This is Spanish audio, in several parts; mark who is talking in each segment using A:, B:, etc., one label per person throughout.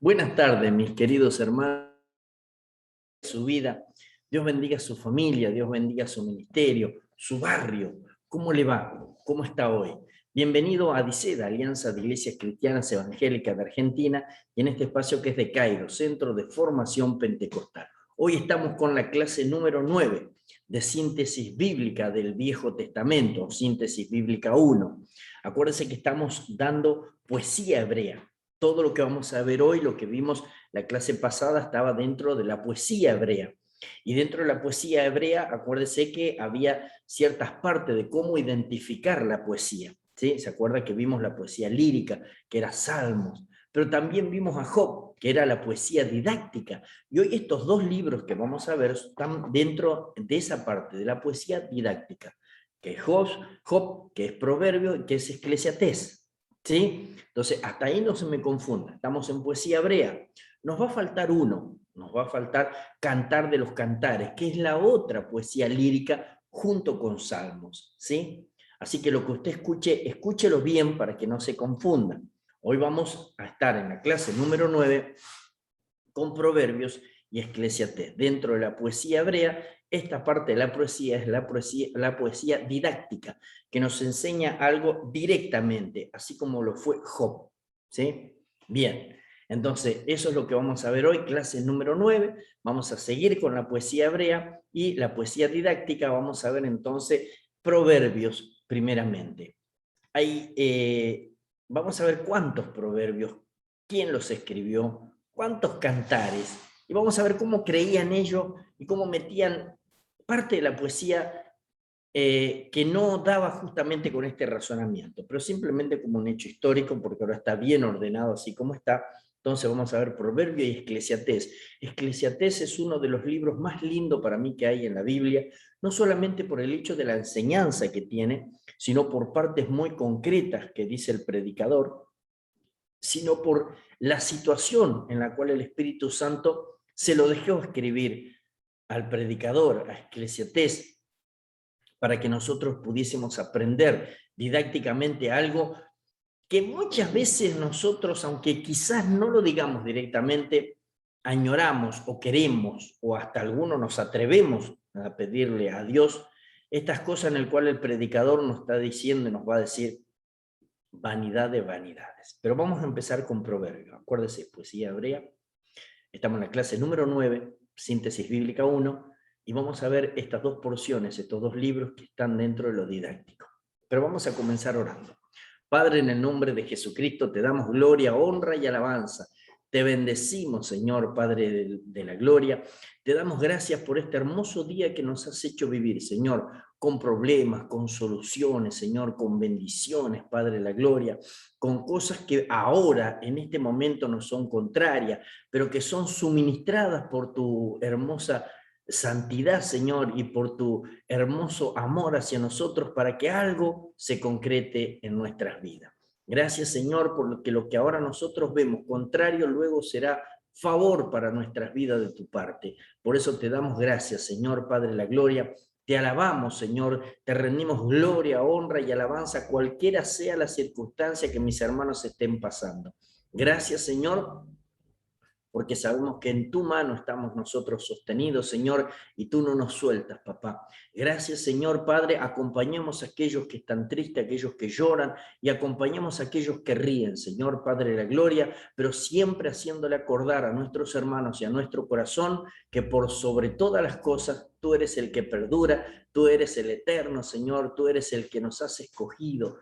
A: Buenas tardes, mis queridos hermanos, su vida. Dios bendiga a su familia, Dios bendiga su ministerio, su barrio. ¿Cómo le va? ¿Cómo está hoy? Bienvenido a DICEDA, Alianza de Iglesias Cristianas Evangélicas de Argentina, y en este espacio que es de Cairo, Centro de Formación Pentecostal. Hoy estamos con la clase número 9 de síntesis bíblica del Viejo Testamento, síntesis bíblica 1. Acuérdense que estamos dando poesía hebrea. Todo lo que vamos a ver hoy, lo que vimos la clase pasada, estaba dentro de la poesía hebrea. Y dentro de la poesía hebrea, acuérdese que había ciertas partes de cómo identificar la poesía. ¿Sí? ¿Se acuerda que vimos la poesía lírica, que era Salmos? Pero también vimos a Job, que era la poesía didáctica. Y hoy estos dos libros que vamos a ver están dentro de esa parte de la poesía didáctica, que es Job, que es Proverbio y que es Eclesiastés. ¿Sí? Entonces, hasta ahí no se me confunda. Estamos en poesía hebrea. Nos va a faltar uno, nos va a faltar Cantar de los Cantares, que es la otra poesía lírica junto con Salmos. ¿Sí? Así que lo que usted escuche, escúchelo bien para que no se confunda. Hoy vamos a estar en la clase número 9 con Proverbios y Eclesiastés. Dentro de la poesía hebrea, esta parte de la poesía es la poesía didáctica, que nos enseña algo directamente, así como lo fue Job. ¿Sí? Bien, entonces eso es lo que vamos a ver hoy, clase número 9. Vamos a seguir con la poesía hebrea y la poesía didáctica. Vamos a ver entonces Proverbios primeramente. Vamos a ver cuántos proverbios, quién los escribió, cuántos cantares, y vamos a ver cómo creían ellos y cómo metían parte de la poesía que no daba justamente con este razonamiento, pero simplemente como un hecho histórico, porque ahora está bien ordenado así como está. Entonces vamos a ver Proverbio y Eclesiastés. Eclesiastés es uno de los libros más lindos para mí que hay en la Biblia, no solamente por el hecho de la enseñanza que tiene, sino por partes muy concretas que dice el predicador, sino por la situación en la cual el Espíritu Santo se lo dejó escribir al predicador, a Eclesiastés, para que nosotros pudiésemos aprender didácticamente algo que muchas veces nosotros, aunque quizás no lo digamos directamente, añoramos o queremos, o hasta algunos nos atrevemos a pedirle a Dios estas cosas en las cuales el predicador nos está diciendo y nos va a decir vanidad de vanidades. Pero vamos a empezar con Proverbios. Acuérdese, poesía hebrea. Estamos en la clase número 9, síntesis bíblica 1, y vamos a ver estas dos porciones, estos dos libros que están dentro de lo didáctico. Pero vamos a comenzar orando. Padre, en el nombre de Jesucristo, te damos gloria, honra y alabanza. Te bendecimos, Señor, Padre de la gloria. Te damos gracias por este hermoso día que nos has hecho vivir, Señor, con problemas, con soluciones, Señor, con bendiciones, Padre de la gloria, con cosas que ahora, en este momento, nos son contrarias, pero que son suministradas por tu hermosa santidad, Señor, y por tu hermoso amor hacia nosotros para que algo se concrete en nuestras vidas. Gracias, Señor, por lo que ahora nosotros vemos contrario, luego será favor para nuestras vidas de tu parte. Por eso te damos gracias, Señor, Padre de la gloria. Te alabamos, Señor, te rendimos gloria, honra y alabanza, cualquiera sea la circunstancia que mis hermanos estén pasando. Gracias, Señor, porque sabemos que en tu mano estamos nosotros sostenidos, Señor, y tú no nos sueltas, papá. Gracias, Señor, Padre, acompañemos a aquellos que están tristes, a aquellos que lloran, y acompañemos a aquellos que ríen, Señor, Padre de la gloria, pero siempre haciéndole acordar a nuestros hermanos y a nuestro corazón que por sobre todas las cosas tú eres el que perdura, tú eres el eterno, Señor, tú eres el que nos has escogido.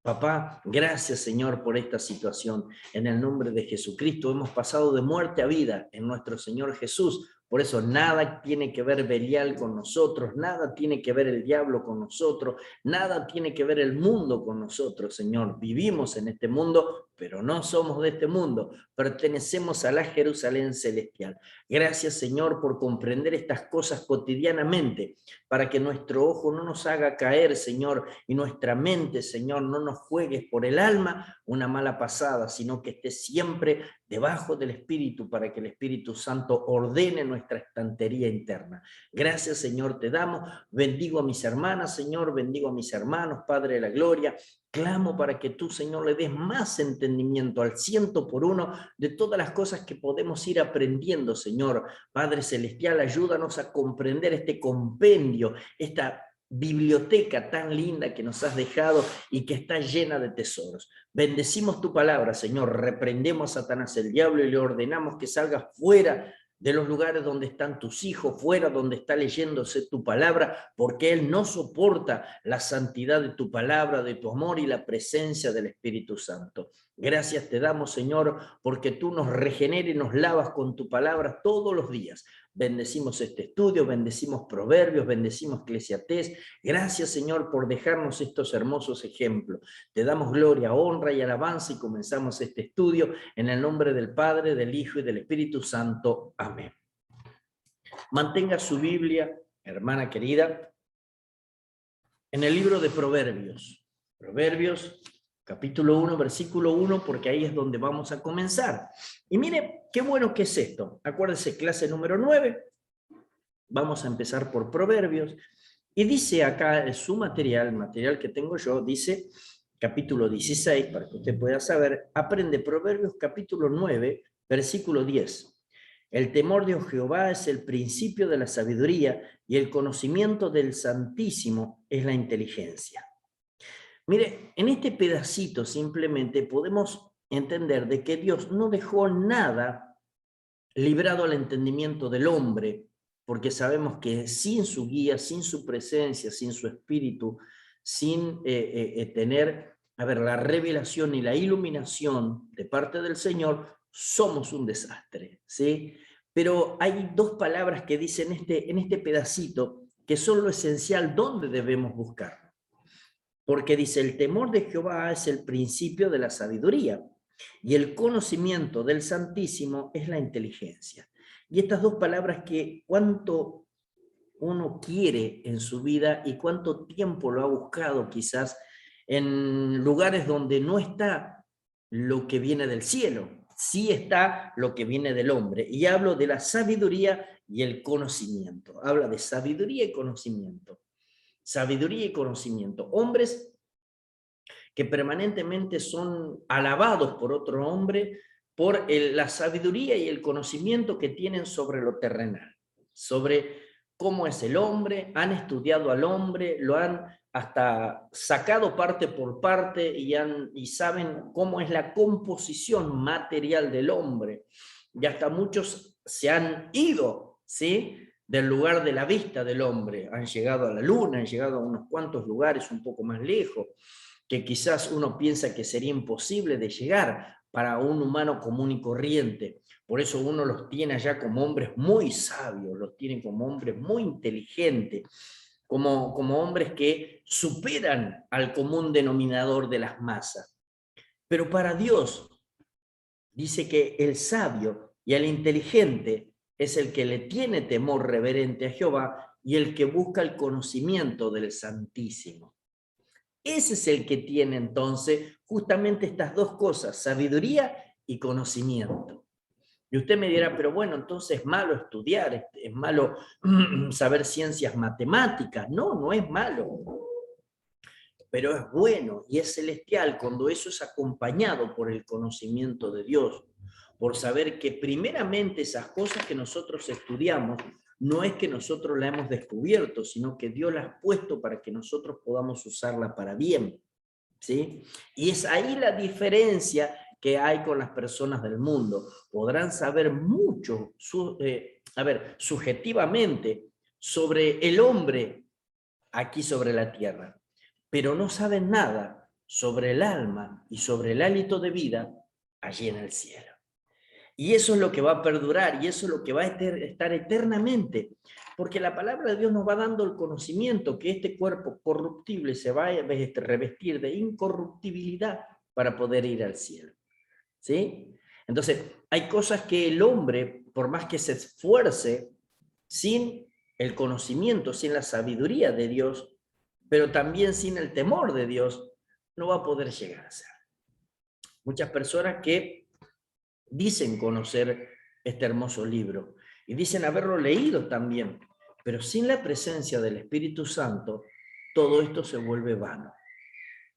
A: Papá, gracias, Señor, por esta situación. En el nombre de Jesucristo hemos pasado de muerte a vida en nuestro Señor Jesús. Por eso nada tiene que ver Belial con nosotros, nada tiene que ver el diablo con nosotros, nada tiene que ver el mundo con nosotros, Señor. Vivimos en este mundo, pero no somos de este mundo. Pertenecemos a la Jerusalén celestial. Gracias, Señor, por comprender estas cosas cotidianamente, para que nuestro ojo no nos haga caer, Señor, y nuestra mente, Señor, no nos juegues por el alma una mala pasada, sino que esté siempre debajo del Espíritu, para que el Espíritu Santo ordene nuestra estantería interna. Gracias, Señor, te damos. Bendigo a mis hermanas, Señor, bendigo a mis hermanos, Padre de la gloria. Clamo para que tú, Señor, le des más entendimiento al 100 por 1 de todas las cosas que podemos ir aprendiendo, Señor. Padre Celestial, ayúdanos a comprender este compendio, esta biblioteca tan linda que nos has dejado y que está llena de tesoros. Bendecimos tu palabra, Señor. Reprendemos a Satanás, el diablo, y le ordenamos que salga fuera de los lugares donde están tus hijos, fuera donde está leyéndose tu palabra, porque Él no soporta la santidad de tu palabra, de tu amor y la presencia del Espíritu Santo. Gracias te damos, Señor, porque tú nos regeneras y nos lavas con tu palabra todos los días. Bendecimos este estudio, bendecimos Proverbios, bendecimos Eclesiastés. Gracias, Señor, por dejarnos estos hermosos ejemplos. Te damos gloria, honra y alabanza y comenzamos este estudio en el nombre del Padre, del Hijo y del Espíritu Santo. Amén. Mantenga su Biblia, hermana querida, en el libro de Proverbios. Proverbios, capítulo 1, versículo 1, porque ahí es donde vamos a comenzar. Y mire, qué bueno que es esto. Acuérdense, clase número 9. Vamos a empezar por Proverbios. Y dice acá en su material, el material que tengo yo, dice, capítulo 16, para que usted pueda saber, aprende Proverbios capítulo 9, versículo 10. El temor de Jehová es el principio de la sabiduría y el conocimiento del Santísimo es la inteligencia. Mire, en este pedacito simplemente podemos entender de que Dios no dejó nada librado al entendimiento del hombre, porque sabemos que sin su guía, sin su presencia, sin su espíritu, sin tener, la revelación y la iluminación de parte del Señor, somos un desastre, ¿sí? Pero hay dos palabras que dicen en este pedacito que son lo esencial donde debemos buscar. Porque dice, el temor de Jehová es el principio de la sabiduría y el conocimiento del Santísimo es la inteligencia. Y estas dos palabras que cuánto uno quiere en su vida y cuánto tiempo lo ha buscado quizás en lugares donde no está lo que viene del cielo, sí está lo que viene del hombre. Y hablo de la sabiduría y el conocimiento. Habla de sabiduría y conocimiento. Sabiduría y conocimiento. Hombres que permanentemente son alabados por otro hombre por la sabiduría y el conocimiento que tienen sobre lo terrenal, sobre cómo es el hombre, han estudiado al hombre, lo han hasta sacado parte por parte y saben cómo es la composición material del hombre. Y hasta muchos se han ido, ¿sí?, del lugar de la vista del hombre, han llegado a la luna, han llegado a unos cuantos lugares un poco más lejos, que quizás uno piensa que sería imposible de llegar para un humano común y corriente. Por eso uno los tiene allá como hombres muy sabios, los tiene como hombres muy inteligentes, como hombres que superan al común denominador de las masas. Pero para Dios dice que el sabio y el inteligente es el que le tiene temor reverente a Jehová y el que busca el conocimiento del Santísimo. Ese es el que tiene entonces justamente estas dos cosas, sabiduría y conocimiento. Y usted me dirá, pero bueno, entonces es malo estudiar, es malo saber ciencias matemáticas. No, no es malo, pero es bueno y es celestial cuando eso es acompañado por el conocimiento de Dios, por saber que primeramente esas cosas que nosotros estudiamos no es que nosotros la hemos descubierto, sino que Dios las ha puesto para que nosotros podamos usarla para bien, ¿sí? Y es ahí la diferencia que hay con las personas del mundo. Podrán saber mucho, subjetivamente, sobre el hombre aquí sobre la tierra, pero no saben nada sobre el alma y sobre el hálito de vida allí en el cielo. Y eso es lo que va a perdurar y eso es lo que va a estar eternamente, porque la palabra de Dios nos va dando el conocimiento que este cuerpo corruptible se va a revestir de incorruptibilidad para poder ir al cielo, ¿sí? Entonces, hay cosas que el hombre, por más que se esfuerce, sin el conocimiento, sin la sabiduría de Dios, pero también sin el temor de Dios, no va a poder llegar a ser. Muchas personas que dicen conocer este hermoso libro y dicen haberlo leído también, pero sin la presencia del Espíritu Santo, todo esto se vuelve vano.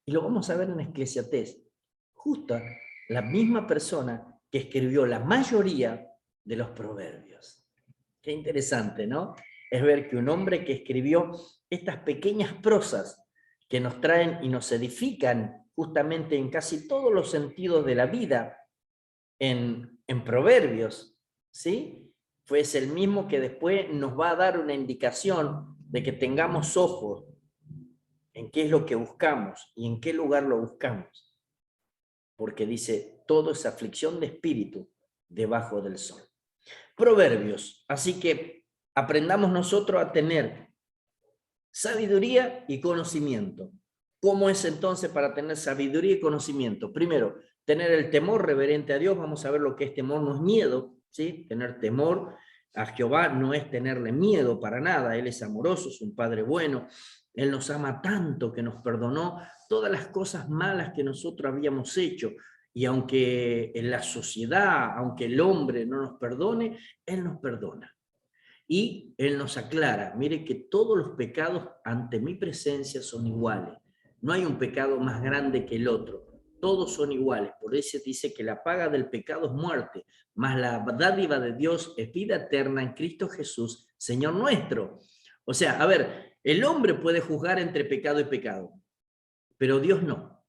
A: Y lo vamos a ver en Eclesiastés. Justo la misma persona que escribió la mayoría de los proverbios. Qué interesante, ¿no? Es ver que un hombre que escribió estas pequeñas prosas que nos traen y nos edifican justamente en casi todos los sentidos de la vida, en proverbios, ¿sí? Pues el mismo que después nos va a dar una indicación de que tengamos ojos en qué es lo que buscamos y en qué lugar lo buscamos. Porque dice, todo es aflicción de espíritu debajo del sol. Proverbios. Así que aprendamos nosotros a tener sabiduría y conocimiento. ¿Cómo es entonces para tener sabiduría y conocimiento? Primero, tener el temor reverente a Dios. Vamos a ver lo que es temor, no es miedo, ¿sí? Tener temor a Jehová no es tenerle miedo para nada. Él es amoroso, es un Padre bueno. Él nos ama tanto que nos perdonó todas las cosas malas que nosotros habíamos hecho. Y aunque en la sociedad, aunque el hombre no nos perdone, Él nos perdona. Y Él nos aclara, mire que todos los pecados ante mi presencia son iguales. No hay un pecado más grande que el otro. Todos son iguales. Por eso dice que la paga del pecado es muerte, mas la dádiva de Dios es vida eterna en Cristo Jesús, Señor nuestro. O sea, a ver, el hombre puede juzgar entre pecado y pecado, pero Dios no.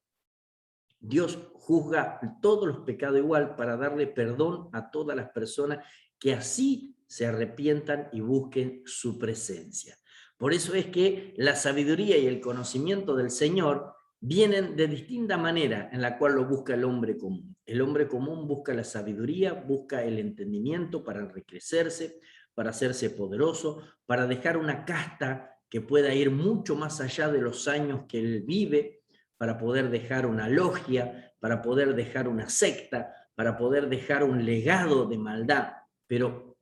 A: Dios juzga todos los pecados igual para darle perdón a todas las personas que así se arrepientan y busquen su presencia. Por eso es que la sabiduría y el conocimiento del Señor vienen de distinta manera en la cual lo busca el hombre común. El hombre común busca la sabiduría, busca el entendimiento para enriquecerse, para hacerse poderoso, para dejar una casta que pueda ir mucho más allá de los años que él vive, para poder dejar una logia, para poder dejar una secta, para poder dejar un legado de maldad. Pero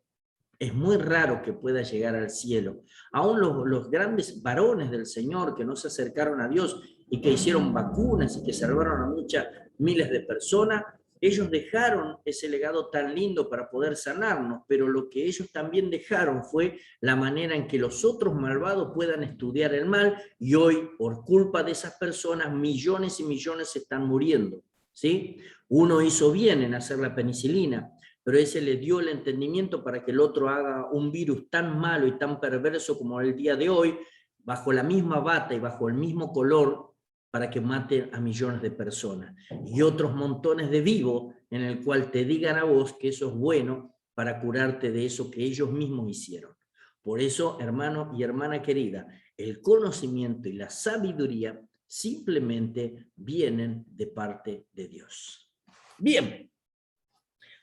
A: es muy raro que pueda llegar al cielo. Aún los grandes varones del Señor que no se acercaron a Dios y que hicieron vacunas y que salvaron a muchas miles de personas, ellos dejaron ese legado tan lindo para poder sanarnos, pero lo que ellos también dejaron fue la manera en que los otros malvados puedan estudiar el mal, y hoy, por culpa de esas personas, millones y millones están muriendo, ¿sí? Uno hizo bien en hacer la penicilina, pero ese le dio el entendimiento para que el otro haga un virus tan malo y tan perverso como el día de hoy, bajo la misma bata y bajo el mismo color, para que maten a millones de personas. Y otros montones de vivos en el cual te digan a vos que eso es bueno para curarte de eso que ellos mismos hicieron. Por eso, hermano y hermana querida, el conocimiento y la sabiduría simplemente vienen de parte de Dios. Bien.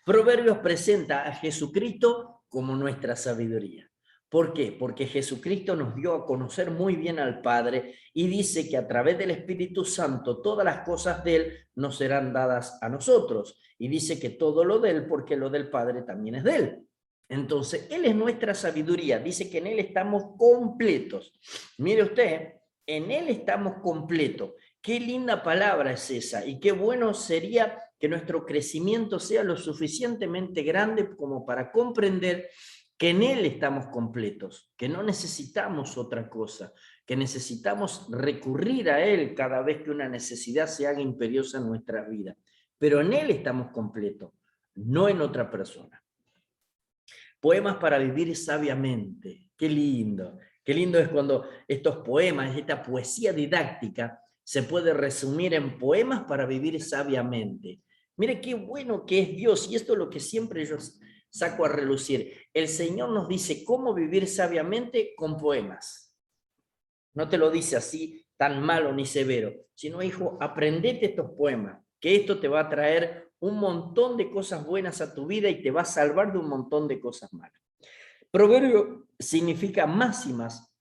A: Proverbios presenta a Jesucristo como nuestra sabiduría. ¿Por qué? Porque Jesucristo nos dio a conocer muy bien al Padre y dice que a través del Espíritu Santo todas las cosas de Él nos serán dadas a nosotros. Y dice que todo lo de Él, porque lo del Padre también es de Él. Entonces, Él es nuestra sabiduría. Dice que en Él estamos completos. Mire usted, en Él estamos completos. Qué linda palabra es esa y qué bueno sería que nuestro crecimiento sea lo suficientemente grande como para comprender que en Él estamos completos, que no necesitamos otra cosa, que necesitamos recurrir a Él cada vez que una necesidad se haga imperiosa en nuestra vida. Pero en Él estamos completos, no en otra persona. Poemas para vivir sabiamente. Qué lindo. Qué lindo es cuando estos poemas, esta poesía didáctica, se puede resumir en poemas para vivir sabiamente. Mire qué bueno que es Dios, y esto es lo que siempre yo saco a relucir. El Señor nos dice cómo vivir sabiamente con poemas. No te lo dice así tan malo ni severo, sino, hijo, aprendete estos poemas, que esto te va a traer un montón de cosas buenas a tu vida y te va a salvar de un montón de cosas malas. Proverbio significa máximas,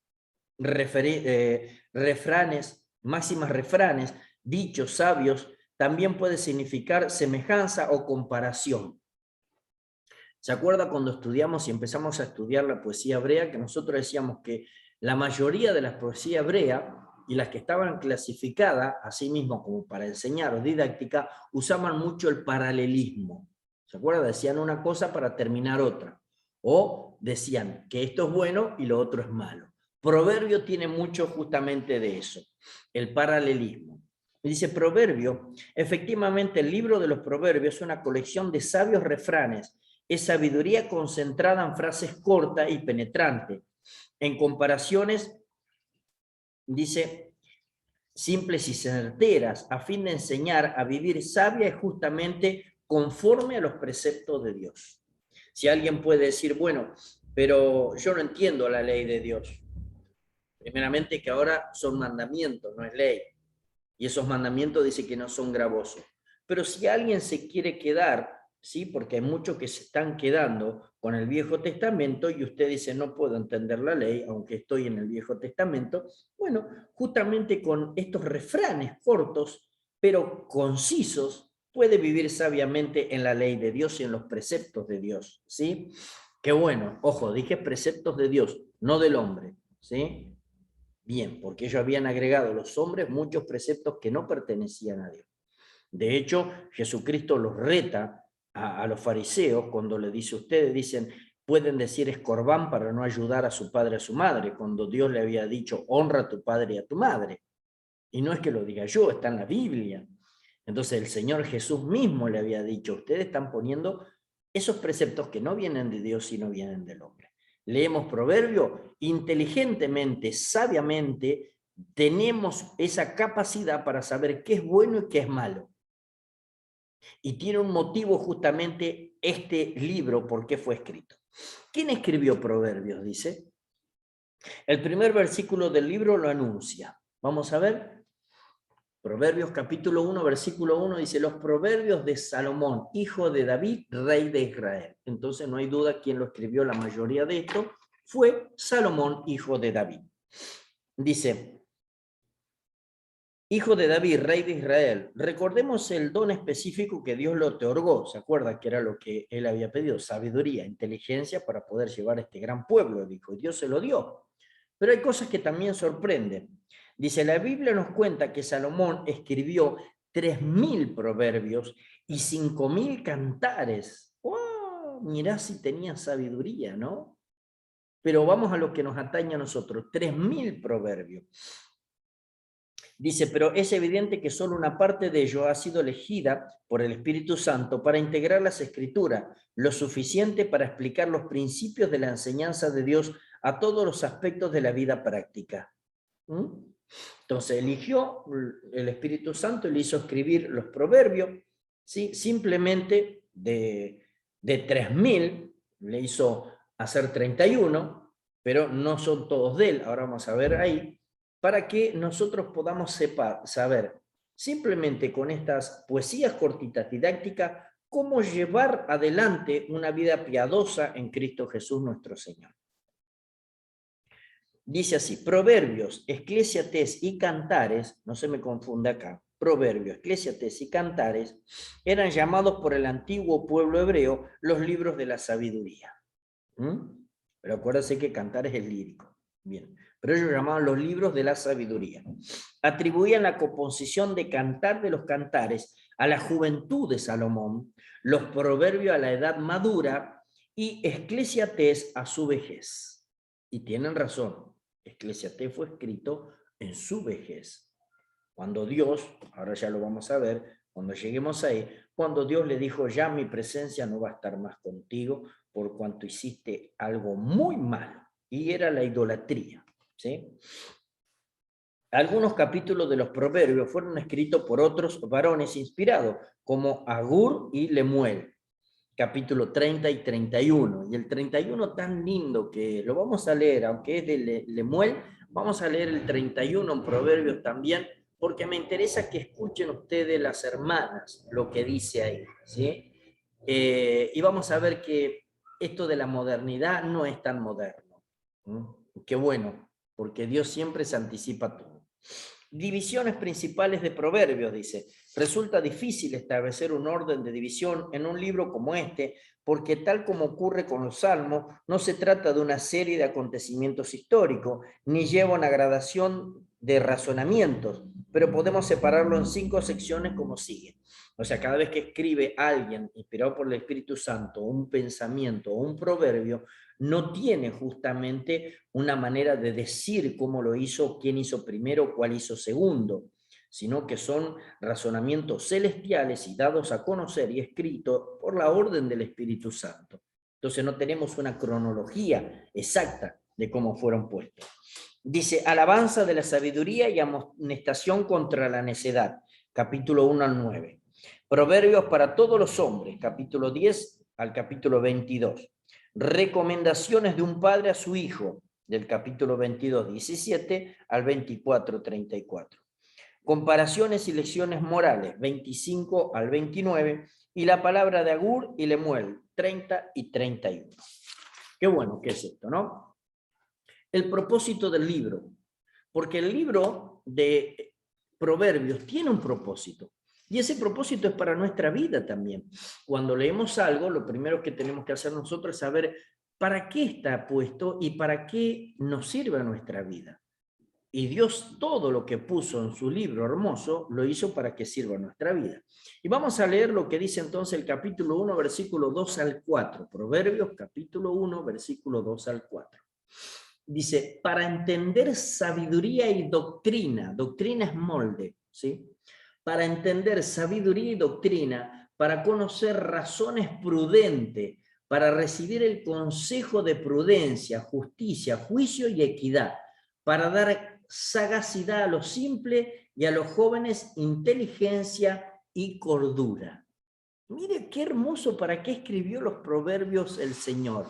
A: refranes, máximas refranes, dichos sabios. También puede significar semejanza o comparación. ¿Se acuerda cuando estudiamos y empezamos a estudiar la poesía hebrea, que nosotros decíamos que la mayoría de las poesías hebreas y las que estaban clasificadas, así mismo como para enseñar o didáctica, usaban mucho el paralelismo? ¿Se acuerda? Decían una cosa para terminar otra. O decían que esto es bueno y lo otro es malo. Proverbio tiene mucho justamente de eso, el paralelismo. Dice Proverbio, efectivamente el libro de los Proverbios es una colección de sabios refranes, es sabiduría concentrada en frases cortas y penetrantes, en comparaciones, dice, simples y certeras, a fin de enseñar a vivir sabia y justamente conforme a los preceptos de Dios. Si alguien puede decir, bueno, pero yo no entiendo la ley de Dios. Primeramente que ahora son mandamientos, no es ley. Y esos mandamientos dice que no son gravosos. Pero si alguien se quiere quedar, ¿sí? Porque hay muchos que se están quedando con el Viejo Testamento y usted dice, no puedo entender la ley, aunque estoy en el Viejo Testamento. Bueno, justamente con estos refranes cortos, pero concisos, puede vivir sabiamente en la ley de Dios y en los preceptos de Dios, ¿sí? Qué bueno, ojo, dije preceptos de Dios, no del hombre, ¿sí? Bien, porque ellos habían agregado los hombres muchos preceptos que no pertenecían a Dios. De hecho, Jesucristo los reta a los fariseos cuando le dice, ustedes dicen, pueden decir escorbán para no ayudar a su padre y a su madre, cuando Dios le había dicho, honra a tu padre y a tu madre. Y no es que lo diga yo, está en la Biblia. Entonces el Señor Jesús mismo le había dicho, ustedes están poniendo esos preceptos que no vienen de Dios y no vienen del hombre. Leemos Proverbio, inteligentemente, sabiamente, tenemos esa capacidad para saber qué es bueno y qué es malo. Y tiene un motivo justamente este libro, por qué fue escrito. ¿Quién escribió Proverbios? Dice. El primer versículo del libro lo anuncia. Vamos a ver. Proverbios capítulo 1, versículo 1 dice, los proverbios de Salomón, hijo de David, rey de Israel. Entonces no hay duda quién lo escribió, la mayoría de esto fue Salomón, hijo de David. Dice, hijo de David, rey de Israel, recordemos el don específico que Dios le otorgó. ¿Se acuerda que era lo que él había pedido? Sabiduría, inteligencia para poder llevar este gran pueblo, dijo, y Dios se lo dio. Pero hay cosas que también sorprenden. Dice, la Biblia nos cuenta que Salomón escribió 3.000 proverbios y 5.000 cantares. ¡Wow! Mirá si tenía sabiduría, ¿no? Pero vamos a lo que nos atañe a nosotros, 3.000 proverbios. Dice, pero es evidente que solo una parte de ello ha sido elegida por el Espíritu Santo para integrar las Escrituras, lo suficiente para explicar los principios de la enseñanza de Dios a todos los aspectos de la vida práctica. Entonces eligió el Espíritu Santo y le hizo escribir los proverbios, ¿sí? Simplemente de 3.000, le hizo hacer 31, pero no son todos de él, ahora vamos a ver ahí, para que nosotros podamos saber, simplemente con estas poesías cortitas didácticas, cómo llevar adelante una vida piadosa en Cristo Jesús nuestro Señor. Dice así, Proverbios, Eclesiastés y Cantares, no se me confunda acá, Proverbios, Eclesiastés y Cantares, eran llamados por el antiguo pueblo hebreo los libros de la sabiduría. Pero acuérdense que Cantares es lírico. Bien, pero ellos llamaban los libros de la sabiduría. Atribuían la composición de Cantar de los Cantares a la juventud de Salomón, los Proverbios a la edad madura y Eclesiastés a su vejez. Y tienen razón. Eclesiastés fue escrito en su vejez. Cuando Dios, ahora ya lo vamos a ver, cuando lleguemos ahí, cuando Dios le dijo, ya mi presencia no va a estar más contigo por cuanto hiciste algo muy malo, y era la idolatría, ¿sí? Algunos capítulos de los proverbios fueron escritos por otros varones inspirados, como Agur y Lemuel, capítulo 30 y 31. Y el 31 tan lindo que lo vamos a leer, aunque es de Lemuel, vamos a leer el 31 en Proverbios también, porque me interesa que escuchen ustedes las hermanas lo que dice ahí, ¿sí? Y vamos a ver que esto de la modernidad no es tan moderno. Qué bueno, porque Dios siempre se anticipa a todo. Divisiones principales de Proverbios, dice. Resulta difícil establecer un orden de división en un libro como este, porque tal como ocurre con los Salmos, no se trata de una serie de acontecimientos históricos, ni lleva una gradación de razonamientos, pero podemos separarlo en 5 secciones como sigue. O sea, cada vez que escribe alguien inspirado por el Espíritu Santo un pensamiento o un proverbio, no tiene justamente una manera de decir cómo lo hizo, quién hizo primero, cuál hizo segundo, sino que son razonamientos celestiales y dados a conocer y escritos por la orden del Espíritu Santo. Entonces no tenemos una cronología exacta de cómo fueron puestos. Dice, alabanza de la sabiduría y amonestación contra la necedad, capítulo 1 al 9. Proverbios para todos los hombres, capítulo 10 al capítulo 22. Recomendaciones de un padre a su hijo, del capítulo 22, 17 al 24, 34. Comparaciones y lecciones morales, 25 al 29, y la palabra de Agur y Lemuel, 30 y 31. Qué bueno que es esto, ¿no? El propósito del libro, porque el libro de Proverbios tiene un propósito, y ese propósito es para nuestra vida también. Cuando leemos algo, lo primero que tenemos que hacer nosotros es saber para qué está puesto y para qué nos sirve a nuestra vida. Y Dios todo lo que puso en su libro hermoso lo hizo para que sirva a nuestra vida. Y vamos a leer lo que dice entonces el capítulo 1, versículo 2 al 4. Proverbios capítulo 1, versículo 2 al 4. Dice, para entender sabiduría y doctrina, doctrina es molde, ¿sí? Para entender sabiduría y doctrina, para conocer razones prudentes, para recibir el consejo de prudencia, justicia, juicio y equidad, para dar sagacidad a los simples y a los jóvenes inteligencia y cordura. Mire qué hermoso para qué escribió los proverbios el Señor.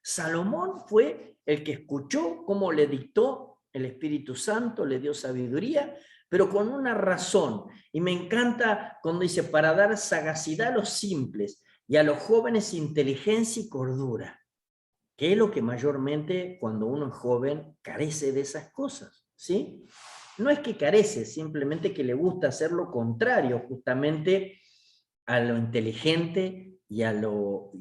A: Salomón fue el que escuchó cómo le dictó el Espíritu Santo, le dio sabiduría, pero con una razón. Y me encanta cuando dice, para dar sagacidad a los simples y a los jóvenes inteligencia y cordura, que es lo que mayormente cuando uno es joven carece de esas cosas, ¿sí? No es que carece, simplemente que le gusta hacer lo contrario, justamente a lo inteligente y a lo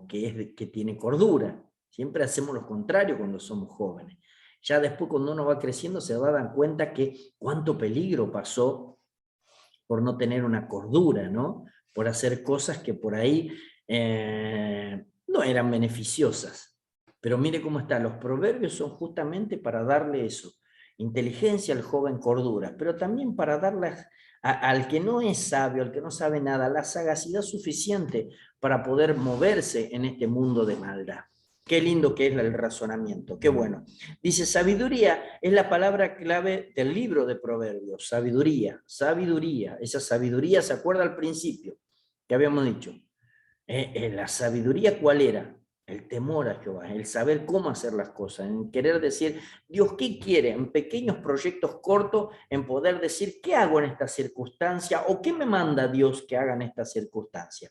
A: que tiene cordura. Siempre hacemos lo contrario cuando somos jóvenes. Ya después, cuando uno va creciendo, se va a dar cuenta que cuánto peligro pasó por no tener una cordura, ¿no? Por hacer cosas que por ahí no eran beneficiosas. Pero mire cómo está, los proverbios son justamente para darle eso, inteligencia al joven, cordura, pero también para darle al que no es sabio, al que no sabe nada, la sagacidad suficiente para poder moverse en este mundo de maldad. Qué lindo que es el razonamiento, qué bueno. Dice, sabiduría es la palabra clave del libro de Proverbios, sabiduría, sabiduría. Esa sabiduría, ¿se acuerda al principio que habíamos dicho? La sabiduría, ¿cuál era? El temor a Jehová, el saber cómo hacer las cosas, en querer decir, Dios, ¿qué quiere? En pequeños proyectos cortos, en poder decir, ¿qué hago en esta circunstancia? ¿O qué me manda Dios que haga en esta circunstancia?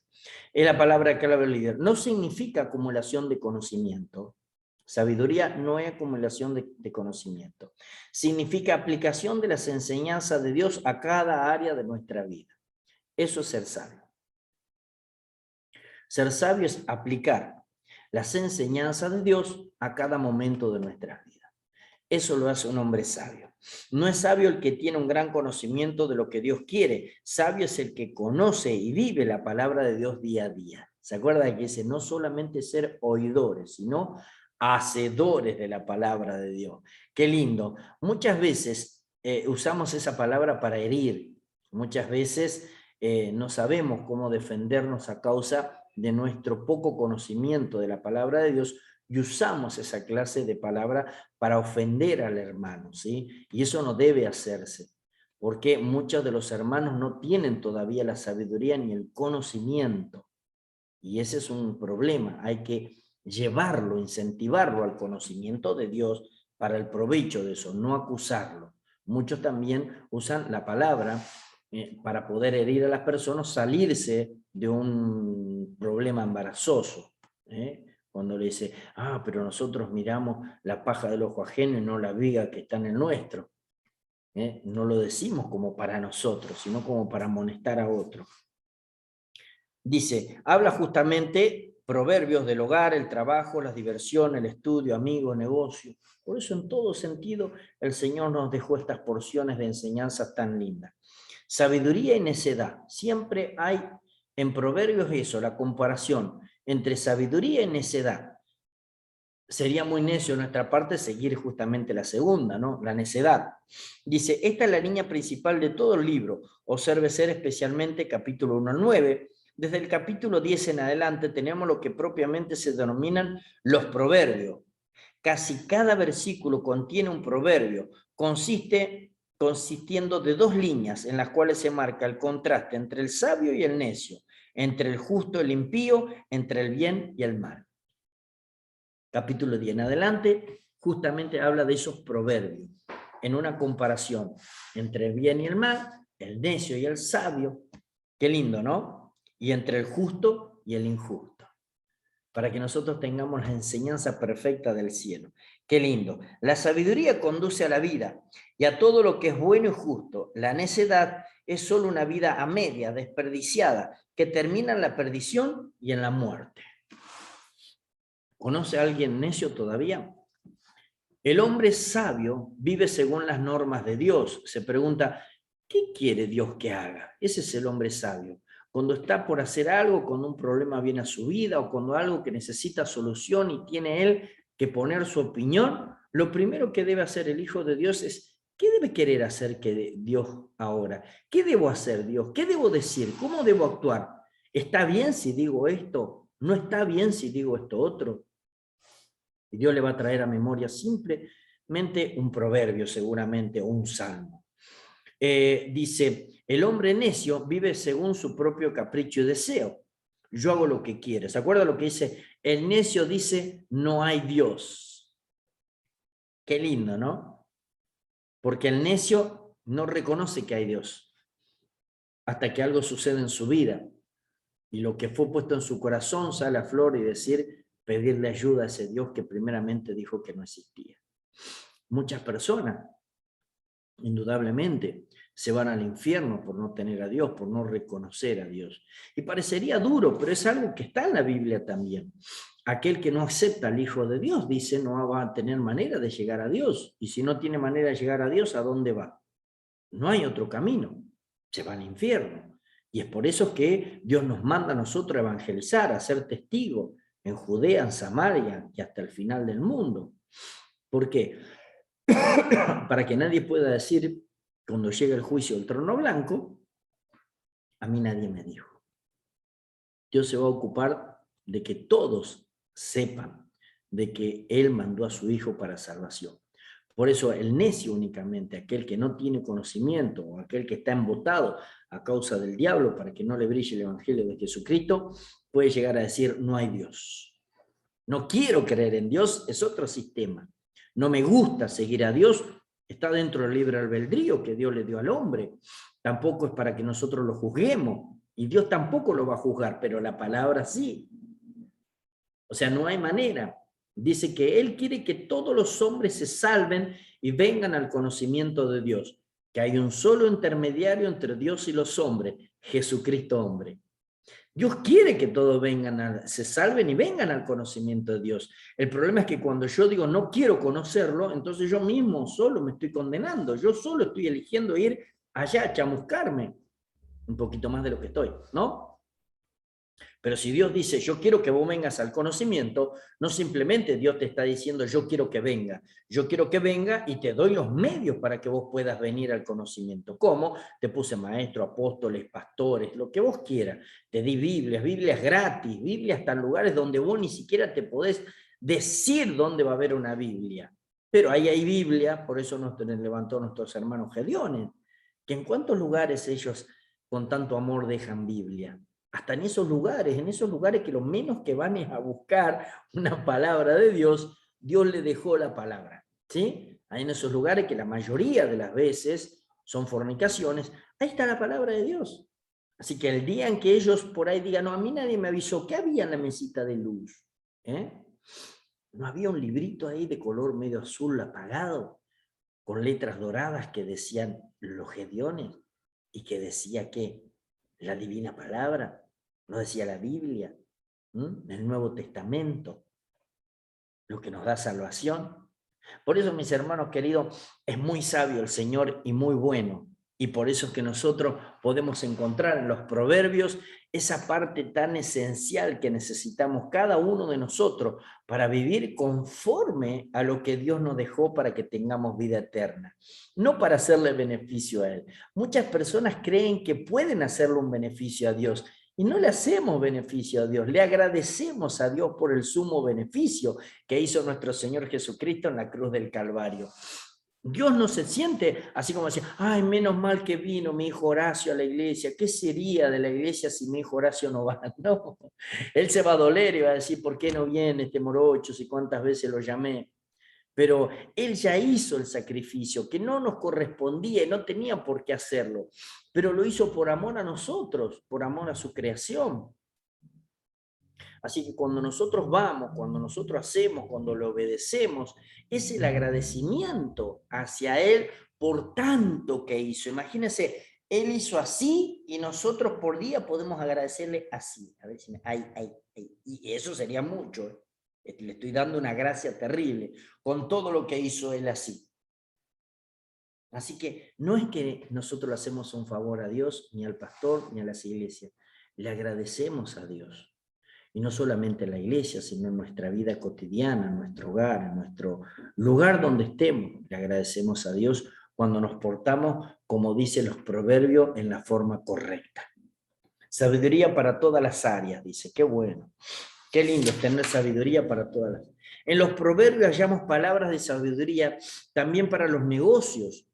A: Es la palabra clave del líder. No significa acumulación de conocimiento. Sabiduría no es acumulación de conocimiento. Significa aplicación de las enseñanzas de Dios a cada área de nuestra vida. Eso es ser sabio. Ser sabio es aplicar las enseñanzas de Dios a cada momento de nuestra vida. Eso lo hace un hombre sabio. No es sabio el que tiene un gran conocimiento de lo que Dios quiere. Sabio es el que conoce y vive la palabra de Dios día a día. ¿Se acuerda de que dice no solamente ser oidores, sino hacedores de la palabra de Dios? Qué lindo. Muchas veces usamos esa palabra para herir. Muchas veces no sabemos cómo defendernos a causa de nuestro poco conocimiento de la palabra de Dios, y usamos esa clase de palabra para ofender al hermano, ¿sí? Y eso no debe hacerse, porque muchos de los hermanos no tienen todavía la sabiduría ni el conocimiento, y ese es un problema. Hay que llevarlo, incentivarlo al conocimiento de Dios para el provecho de eso, no acusarlo. Muchos también usan la palabra para poder herir a las personas, salirse de un problema embarazoso, ¿eh? Cuando le dice, pero nosotros miramos la paja del ojo ajeno y no la viga que está en el nuestro. No lo decimos como para nosotros, sino como para amonestar a otros. Dice, habla justamente proverbios del hogar, el trabajo, las diversiones, el estudio, amigos, negocio. Por eso en todo sentido el Señor nos dejó estas porciones de enseñanzas tan lindas. Sabiduría y necedad. Siempre hay en proverbios eso, la comparación entre sabiduría y necedad. sería muy necio de nuestra parte seguir justamente la segunda, ¿no? La necedad. Dice, esta es la línea principal de todo el libro. Observe ser especialmente capítulo 1 al 9. Desde el capítulo 10 en adelante tenemos lo que propiamente se denominan los proverbios. Casi cada versículo contiene un proverbio, consistiendo de dos líneas en las cuales se marca el contraste entre el sabio y el necio, entre el justo y el impío, entre el bien y el mal. Capítulo 10 en adelante, justamente habla de esos proverbios, en una comparación entre el bien y el mal, el necio y el sabio, qué lindo, ¿no? Y entre el justo y el injusto, para que nosotros tengamos la enseñanza perfecta del cielo. Qué lindo. La sabiduría conduce a la vida y a todo lo que es bueno y justo. La necedad es solo una vida a media, desperdiciada, que termina en la perdición y en la muerte. ¿Conoce a alguien necio todavía? El hombre sabio vive según las normas de Dios. Se pregunta, ¿qué quiere Dios que haga? Ese es el hombre sabio. Cuando está por hacer algo, cuando un problema viene a su vida o cuando algo que necesita solución y tiene él que poner su opinión, lo primero que debe hacer el Hijo de Dios es, ¿qué debe querer hacer que Dios ahora? ¿Qué debo hacer, Dios? ¿Qué debo decir? ¿Cómo debo actuar? ¿Está bien si digo esto? ¿No está bien si digo esto otro? Y Dios le va a traer a memoria simplemente un proverbio, seguramente, o un salmo. Dice, el hombre necio vive según su propio capricho y deseo. Yo hago lo que quiero. ¿Se acuerda lo que dice? El necio dice, no hay Dios. Qué lindo, ¿no? Porque el necio no reconoce que hay Dios hasta que algo sucede en su vida. Y lo que fue puesto en su corazón sale a flor y decir, pedirle ayuda a ese Dios que primeramente dijo que no existía. Muchas personas, indudablemente, se van al infierno por no tener a Dios, por no reconocer a Dios. Y parecería duro, pero es algo que está en la Biblia también. Aquel que no acepta al Hijo de Dios, dice, no va a tener manera de llegar a Dios. Y si no tiene manera de llegar a Dios, ¿a dónde va? No hay otro camino. Se va al infierno. Y es por eso que Dios nos manda a nosotros a evangelizar, a ser testigos en Judea, en Samaria y hasta el final del mundo. ¿Por qué? Para que nadie pueda decir, cuando llegue el juicio del trono blanco, a mí nadie me dijo. Dios se va a ocupar de que todos sepan de que Él mandó a su Hijo para salvación. Por eso el necio únicamente, aquel que no tiene conocimiento o aquel que está embotado a causa del diablo para que no le brille el Evangelio de Jesucristo, puede llegar a decir, no hay Dios. No quiero creer en Dios, es otro sistema. No me gusta seguir a Dios, está dentro del libre albedrío que Dios le dio al hombre. Tampoco es para que nosotros lo juzguemos, y Dios tampoco lo va a juzgar, pero la palabra sí. O sea, no hay manera. Dice que Él quiere que todos los hombres se salven y vengan al conocimiento de Dios, que hay un solo intermediario entre Dios y los hombres, Jesucristo hombre. Dios quiere que todos se salven y vengan al conocimiento de Dios. El problema es que cuando yo digo no quiero conocerlo, entonces yo mismo solo me estoy condenando. Yo solo estoy eligiendo ir allá a chamuscarme un poquito más de lo que estoy, ¿no? Pero si Dios dice, yo quiero que vos vengas al conocimiento, no simplemente Dios te está diciendo, yo quiero que venga y te doy los medios para que vos puedas venir al conocimiento. ¿Cómo? Te puse maestro, apóstoles, pastores, lo que vos quieras. Te di Biblias gratis, Biblias hasta en lugares donde vos ni siquiera te podés decir dónde va a haber una Biblia. Pero ahí hay Biblia, por eso nos levantó nuestros hermanos Gediones, que en cuántos lugares ellos con tanto amor dejan Biblia. Hasta en esos lugares que lo menos que van es a buscar una palabra de Dios, Dios le dejó la palabra, ¿sí? Hay en esos lugares que la mayoría de las veces son fornicaciones, ahí está la palabra de Dios. Así que el día en que ellos por ahí digan, no, a mí nadie me avisó, ¿qué había en la mesita de luz? ¿No había un librito ahí de color medio azul apagado, con letras doradas que decían los Gediones y que decía que la divina palabra? ¿No decía la Biblia? El Nuevo Testamento, lo que nos da salvación. Por eso, mis hermanos queridos, es muy sabio el Señor y muy bueno. Y por eso es que nosotros podemos encontrar en los proverbios esa parte tan esencial que necesitamos cada uno de nosotros para vivir conforme a lo que Dios nos dejó para que tengamos vida eterna, no para hacerle beneficio a Él. Muchas personas creen que pueden hacerle un beneficio a Dios y no le hacemos beneficio a Dios, le agradecemos a Dios por el sumo beneficio que hizo nuestro Señor Jesucristo en la cruz del Calvario. Dios no se siente así como decir, ay, menos mal que vino mi hijo Horacio a la iglesia, ¿qué sería de la iglesia si mi hijo Horacio no va? No, él se va a doler y va a decir, ¿por qué no viene este morocho si cuántas veces lo llamé? Pero él ya hizo el sacrificio, que no nos correspondía y no tenía por qué hacerlo, pero lo hizo por amor a nosotros, por amor a su creación. Así que cuando nosotros vamos, cuando nosotros hacemos, cuando le obedecemos, es el agradecimiento hacia Él por tanto que hizo. Imagínense, Él hizo así y nosotros por día podemos agradecerle así. A ver si y eso sería mucho. Le estoy dando una gracia terrible con todo lo que hizo Él así. Así que no es que nosotros le hacemos un favor a Dios, ni al pastor, ni a las iglesias. Le agradecemos a Dios. Y no solamente en la iglesia, sino en nuestra vida cotidiana, en nuestro hogar, en nuestro lugar donde estemos. Le agradecemos a Dios cuando nos portamos, como dicen los proverbios, en la forma correcta. Sabiduría para todas las áreas, dice. Qué bueno. Qué lindo es tener sabiduría para todas las áreas. En los proverbios hallamos palabras de sabiduría también para los negocios,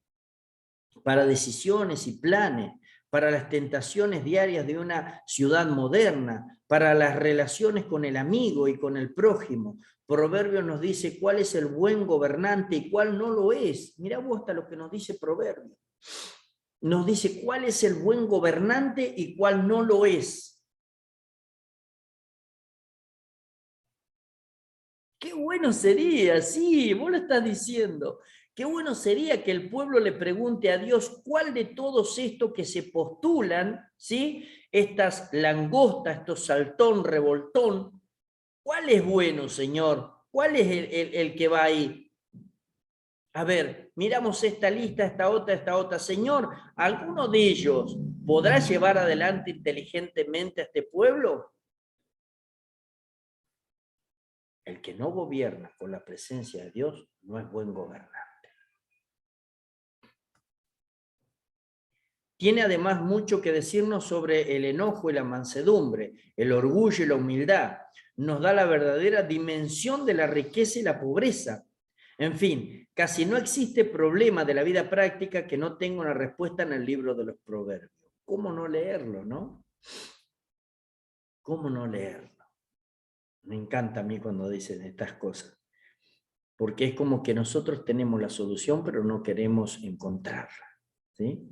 A: para decisiones y planes, para las tentaciones diarias de una ciudad moderna, para las relaciones con el amigo y con el prójimo. Proverbio nos dice cuál es el buen gobernante y cuál no lo es. Mirá vos hasta lo que nos dice Proverbio. Nos dice cuál es el buen gobernante y cuál no lo es. Qué bueno sería, sí, vos lo estás diciendo. Qué bueno sería que el pueblo le pregunte a Dios cuál de todos estos que se postulan, ¿sí? Estas langostas, estos saltón, revoltón, ¿cuál es bueno, Señor? ¿Cuál es el que va ahí? A ver, miramos esta lista, esta otra. Señor, ¿alguno de ellos podrá llevar adelante inteligentemente a este pueblo? El que no gobierna con la presencia de Dios no es buen gobernante. Tiene además mucho que decirnos sobre el enojo y la mansedumbre, el orgullo y la humildad. Nos da la verdadera dimensión de la riqueza y la pobreza. En fin, casi no existe problema de la vida práctica que no tenga una respuesta en el libro de los Proverbios. ¿Cómo no leerlo, no? ¿Cómo no leerlo? Me encanta a mí cuando dicen estas cosas, porque es como que nosotros tenemos la solución, pero no queremos encontrarla, ¿sí?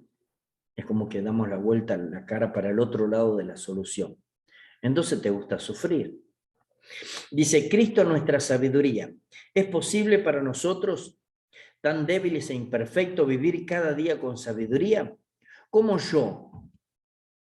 A: Es como que damos la vuelta la cara para el otro lado de la solución. Entonces te gusta sufrir. Dice, Cristo nuestra sabiduría. ¿Es posible para nosotros, tan débiles e imperfectos, vivir cada día con sabiduría? ¿Cómo yo?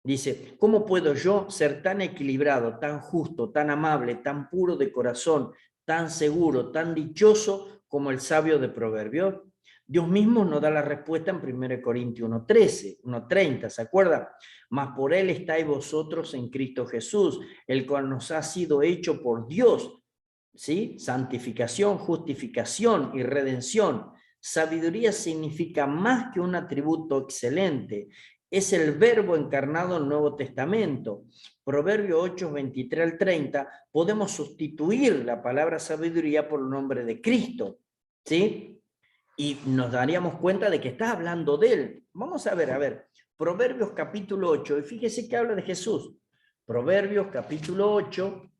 A: Dice, ¿cómo puedo yo ser tan equilibrado, tan justo, tan amable, tan puro de corazón, tan seguro, tan dichoso como el sabio de Proverbios? Dios mismo nos da la respuesta en 1 Corintios 1:13, 1:30, ¿se acuerdan? Mas por él estáis vosotros en Cristo Jesús, el cual nos ha sido hecho por Dios, ¿sí? Santificación, justificación y redención. Sabiduría significa más que un atributo excelente, es el verbo encarnado en el Nuevo Testamento. Proverbio 8, 23 al 30, podemos sustituir la palabra sabiduría por el nombre de Cristo, ¿sí? Y nos daríamos cuenta de que está hablando de él. Vamos a ver, Proverbios capítulo 8, y fíjese que habla de Jesús. Proverbios capítulo 8,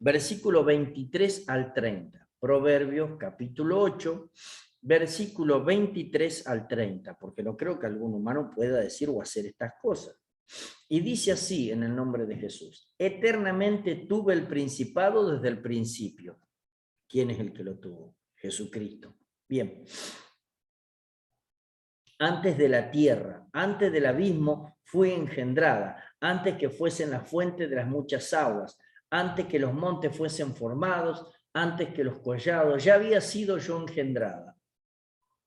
A: versículo 23 al 30. Proverbios capítulo 8, versículo 23 al 30, porque no creo que algún humano pueda decir o hacer estas cosas. Y dice así en el nombre de Jesús: eternamente tuve el principado desde el principio. ¿Quién es el que lo tuvo? Jesucristo. Bien. Antes de la tierra, antes del abismo, fue engendrada, antes que fuesen la fuente de las muchas aguas, antes que los montes fuesen formados, antes que los collados, ya había sido yo engendrada.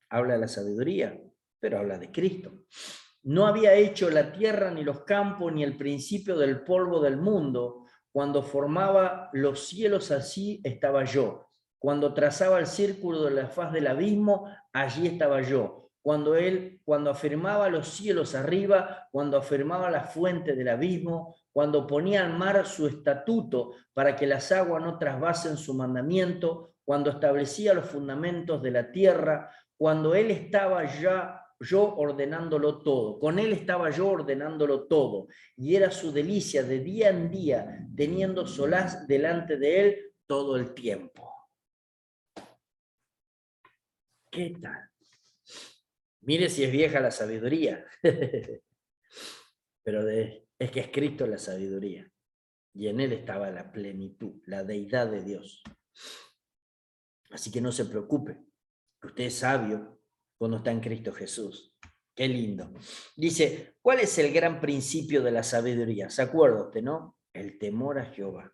A: Habla de la sabiduría, pero habla de Cristo. No había hecho la tierra, ni los campos, ni el principio del polvo del mundo. Cuando formaba los cielos, así estaba yo. Cuando trazaba el círculo de la faz del abismo, allí estaba yo. Cuando afirmaba los cielos arriba, cuando afirmaba la fuente del abismo, cuando ponía al mar su estatuto para que las aguas no trasvasen su mandamiento, cuando establecía los fundamentos de la tierra, cuando él estaba ya yo ordenándolo todo, con él estaba yo ordenándolo todo, y era su delicia de día en día, teniendo solaz delante de él todo el tiempo. ¿Qué tal? Mire si es vieja la sabiduría, pero es que es Cristo la sabiduría, y en él estaba la plenitud, la deidad de Dios. Así que no se preocupe, que usted es sabio cuando está en Cristo Jesús. Qué lindo. Dice, ¿cuál es el gran principio de la sabiduría? ¿Se acuerda usted, no? El temor a Jehová.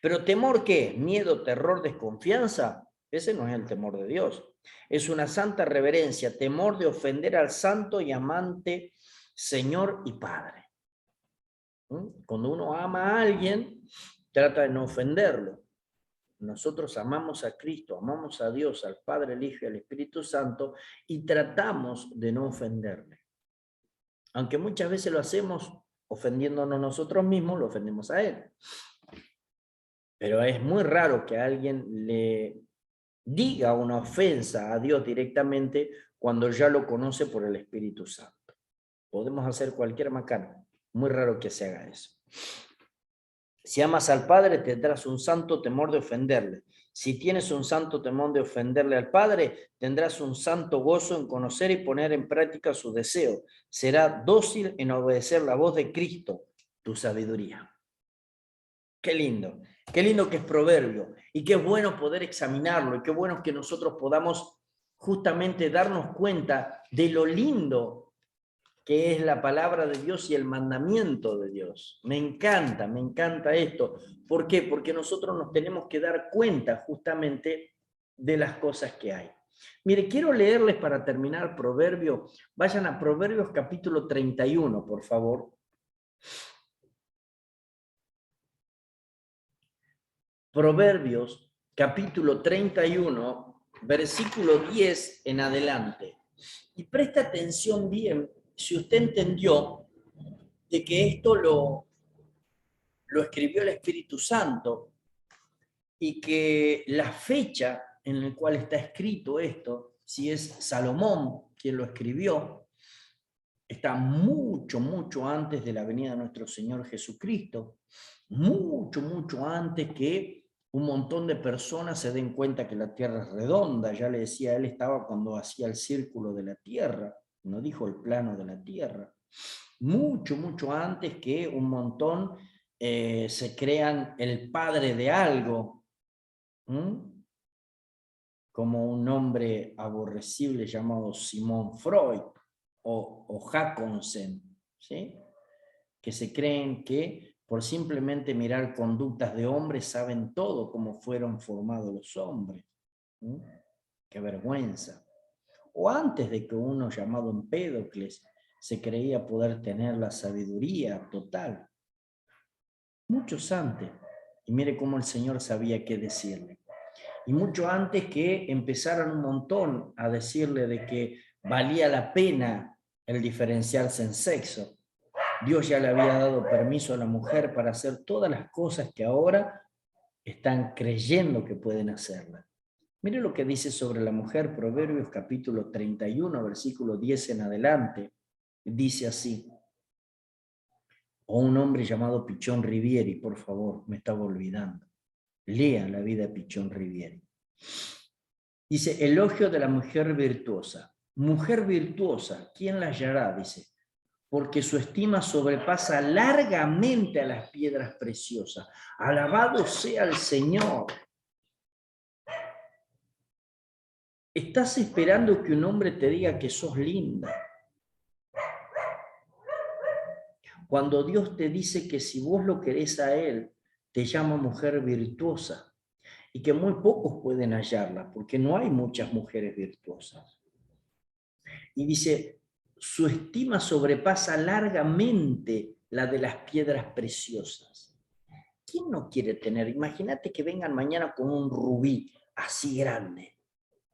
A: ¿Pero temor qué? ¿Miedo, terror, desconfianza? Ese no es el temor de Dios. Es una santa reverencia, temor de ofender al santo y amante Señor y Padre. Cuando uno ama a alguien, trata de no ofenderlo. Nosotros amamos a Cristo, amamos a Dios, al Padre, al Hijo y al Espíritu Santo, y tratamos de no ofenderle. Aunque muchas veces lo hacemos ofendiéndonos nosotros mismos, lo ofendemos a Él. Pero es muy raro que alguien le diga una ofensa a Dios directamente cuando ya lo conoce por el Espíritu Santo. Podemos hacer cualquier macana. Muy raro que se haga eso. Si amas al Padre, tendrás un santo temor de ofenderle. Si tienes un santo temor de ofenderle al Padre, tendrás un santo gozo en conocer y poner en práctica su deseo. Será dócil en obedecer la voz de Cristo, tu sabiduría. Qué lindo que es Proverbio, y qué bueno poder examinarlo, y qué bueno que nosotros podamos justamente darnos cuenta de lo lindo que es la palabra de Dios y el mandamiento de Dios. Me encanta esto. ¿Por qué? Porque nosotros nos tenemos que dar cuenta justamente de las cosas que hay. Mire, quiero leerles para terminar Proverbios. Vayan a Proverbios capítulo 31, por favor. Proverbios capítulo 31, versículo 10 en adelante. Y presta atención bien si usted entendió de que esto lo escribió el Espíritu Santo y que la fecha en la cual está escrito esto, si es Salomón quien lo escribió, está mucho antes de la venida de nuestro Señor Jesucristo, mucho antes que un montón de personas se den cuenta que la tierra es redonda. Ya le decía, él estaba cuando hacía el círculo de la tierra, no dijo el plano de la tierra. Mucho antes que un montón se crean el padre de algo, como un hombre aborrecible llamado Simón Freud o Hackensen, ¿sí? Que se creen que por simplemente mirar conductas de hombres saben todo cómo fueron formados los hombres. Qué vergüenza. O antes de que uno llamado Empédocles se creía poder tener la sabiduría total. Muchos antes. Y mire cómo el Señor sabía qué decirle. Y mucho antes que empezaran un montón a decirle de que valía la pena el diferenciarse en sexo. Dios ya le había dado permiso a la mujer para hacer todas las cosas que ahora están creyendo que pueden hacerlas. Mire lo que dice sobre la mujer, Proverbios capítulo 31, versículo 10 en adelante. Dice así, o un hombre llamado Pichón Rivieri, por favor, me estaba olvidando. Lean la vida de Pichón Rivieri. Dice, elogio de la mujer virtuosa. Mujer virtuosa, ¿quién la hallará? Dice, porque su estima sobrepasa largamente a las piedras preciosas. Alabado sea el Señor. Estás esperando que un hombre te diga que sos linda. Cuando Dios te dice que si vos lo querés a Él, te llama mujer virtuosa. Y que muy pocos pueden hallarla, porque no hay muchas mujeres virtuosas. Y dice, su estima sobrepasa largamente la de las piedras preciosas. ¿Quién no quiere tener? Imagínate que vengan mañana con un rubí así grande,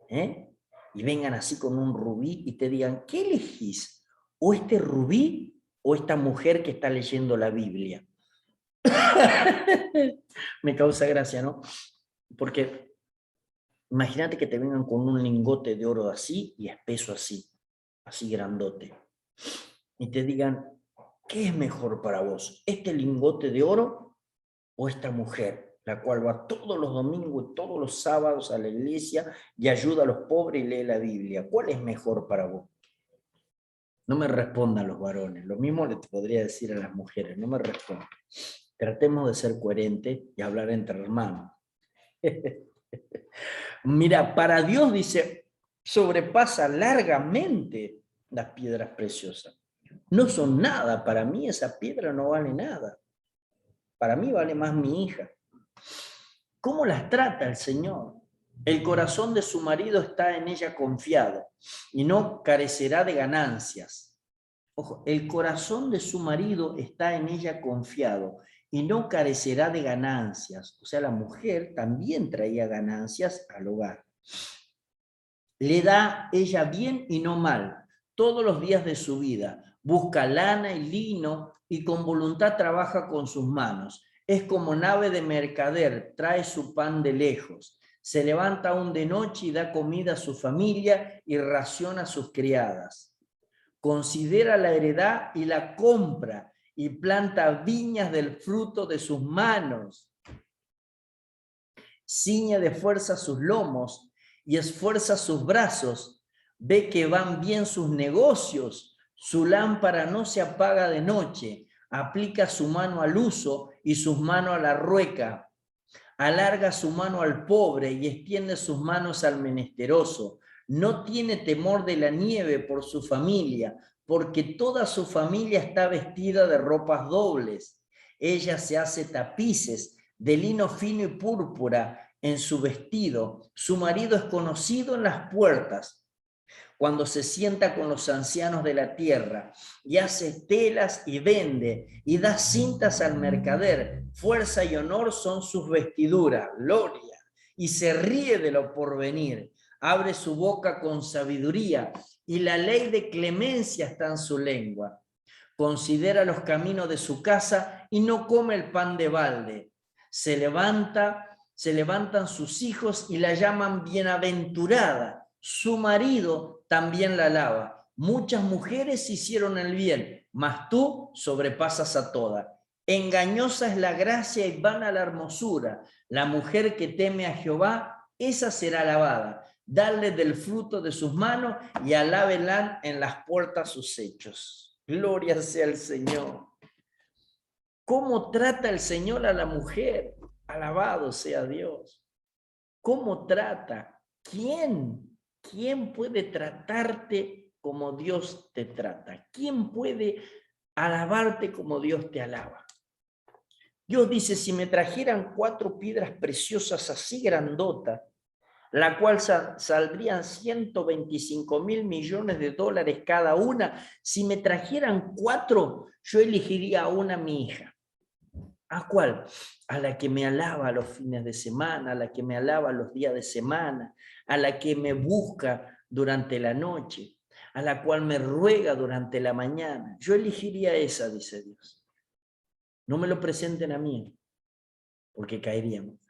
A: ¿eh? Y vengan así con un rubí y te digan, ¿qué elegís? ¿O este rubí o esta mujer que está leyendo la Biblia? Me causa gracia, ¿no? Porque imagínate que te vengan con un lingote de oro así y espeso así grandote. Y te digan, ¿qué es mejor para vos? ¿Este lingote de oro o esta mujer, la cual va todos los domingos y todos los sábados a la iglesia y ayuda a los pobres y lee la Biblia? ¿Cuál es mejor para vos? No me respondan los varones, lo mismo les podría decir a las mujeres, no me respondan. Tratemos de ser coherentes y hablar entre hermanos. Mira, para Dios, dice, sobrepasa largamente las piedras preciosas. No son nada, para mí esa piedra no vale nada. Para mí vale más mi hija. ¿Cómo las trata el Señor? El corazón de su marido está en ella confiado y no carecerá de ganancias. Ojo, el corazón de su marido está en ella confiado y no carecerá de ganancias. O sea, la mujer también traía ganancias al hogar. Le da ella bien y no mal todos los días de su vida. Busca lana y lino y con voluntad trabaja con sus manos. Es como nave de mercader, trae su pan de lejos. Se levanta aún de noche y da comida a su familia y raciona a sus criadas. Considera la heredad y la compra y planta viñas del fruto de sus manos. Ciñe de fuerza sus lomos y esfuerza sus brazos. Ve que van bien sus negocios. Su lámpara no se apaga de noche. Aplica su mano al uso y sus manos a la rueca. Alarga su mano al pobre y extiende sus manos al menesteroso. No tiene temor de la nieve por su familia, porque toda su familia está vestida de ropas dobles. Ella se hace tapices de lino fino y púrpura en su vestido. Su marido es conocido en las puertas. Cuando se sienta con los ancianos de la tierra y hace telas y vende y da cintas al mercader, fuerza y honor son sus vestiduras, gloria, y se ríe de lo porvenir, abre su boca con sabiduría y la ley de clemencia está en su lengua. Considera los caminos de su casa y no come el pan de balde. Se levantan sus hijos y la llaman bienaventurada. Su marido también la alaba. Muchas mujeres hicieron el bien, mas tú sobrepasas a todas. Engañosa es la gracia y vana la hermosura. La mujer que teme a Jehová, esa será alabada. Dale del fruto de sus manos y alábenla en las puertas sus hechos. Gloria sea al Señor. ¿Cómo trata el Señor a la mujer? Alabado sea Dios. ¿Cómo trata? ¿Quién puede tratarte como Dios te trata? ¿Quién puede alabarte como Dios te alaba? Dios dice, si me trajeran 4 piedras preciosas así grandotas, la cual saldrían 125.000 millones de dólares cada una, si me trajeran 4, yo elegiría a una mi hija. ¿A cuál? A la que me alaba los fines de semana, a la que me alaba los días de semana, a la que me busca durante la noche, a la cual me ruega durante la mañana. Yo elegiría esa, dice Dios. No me lo presenten a mí, porque caeríamos.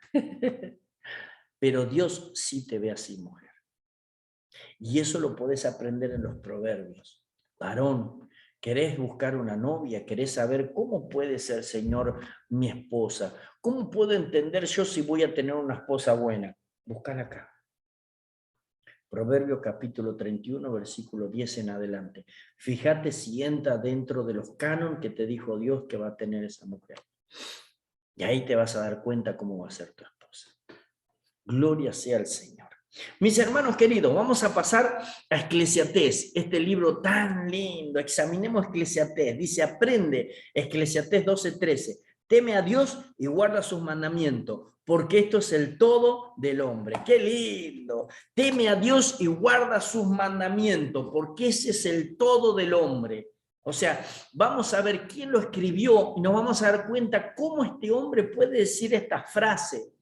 A: Pero Dios sí te ve así, mujer. Y eso lo podés aprender en los proverbios. Varón, ¿querés buscar una novia? ¿Querés saber cómo puede ser, Señor, mi esposa? ¿Cómo puedo entender yo si voy a tener una esposa buena? Búscala acá. Proverbio capítulo 31, versículo 10 en adelante. Fíjate si entra dentro de los cánones que te dijo Dios que va a tener esa mujer. Y ahí te vas a dar cuenta cómo va a ser tu esposa. Gloria sea al Señor. Mis hermanos queridos, vamos a pasar a Eclesiastés, este libro tan lindo. Examinemos Eclesiastés. Dice, aprende, Eclesiastés 12:13. Teme a Dios y guarda sus mandamientos, porque esto es el todo del hombre. ¡Qué lindo! Teme a Dios y guarda sus mandamientos, porque ese es el todo del hombre. O sea, vamos a ver quién lo escribió y nos vamos a dar cuenta cómo este hombre puede decir esta frase.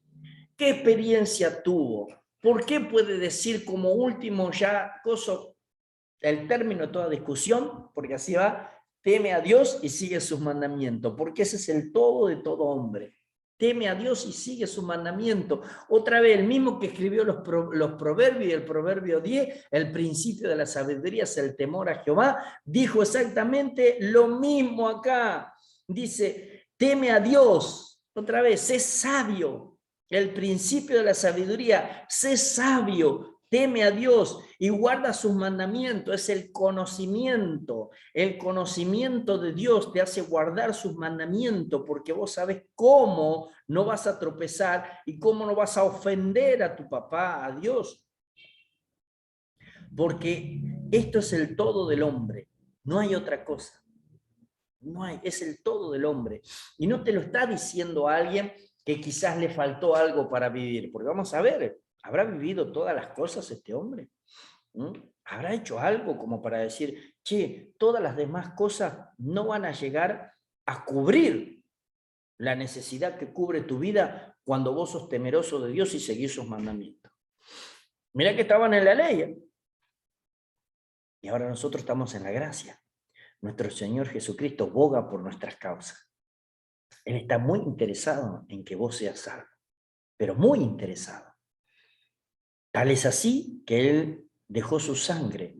A: ¿Qué experiencia tuvo? ¿Por qué puede decir como último ya el término de toda discusión? Porque así va, teme a Dios y sigue sus mandamientos, porque ese es el todo de todo hombre. Teme a Dios y sigue su mandamiento. Otra vez, el mismo que escribió los proverbios, y el proverbio 10, el principio de la sabiduría es el temor a Jehová, dijo exactamente lo mismo acá. Dice, teme a Dios. Otra vez, sé sabio. El principio de la sabiduría, sé sabio, teme a Dios y guarda sus mandamientos. Es el conocimiento de Dios te hace guardar sus mandamientos, porque vos sabes cómo no vas a tropezar y cómo no vas a ofender a tu papá, a Dios. Porque esto es el todo del hombre, no hay otra cosa. No hay, es el todo del hombre. Y no te lo está diciendo alguien que quizás le faltó algo para vivir, porque vamos a ver, ¿habrá vivido todas las cosas este hombre? ¿Habrá hecho algo como para decir, che, todas las demás cosas no van a llegar a cubrir la necesidad que cubre tu vida cuando vos sos temeroso de Dios y seguís sus mandamientos? Mirá que estaban en la ley, y ahora nosotros estamos en la gracia. Nuestro Señor Jesucristo boga por nuestras causas. Él está muy interesado en que vos seas salvo, pero muy interesado. Tal es así que Él dejó su sangre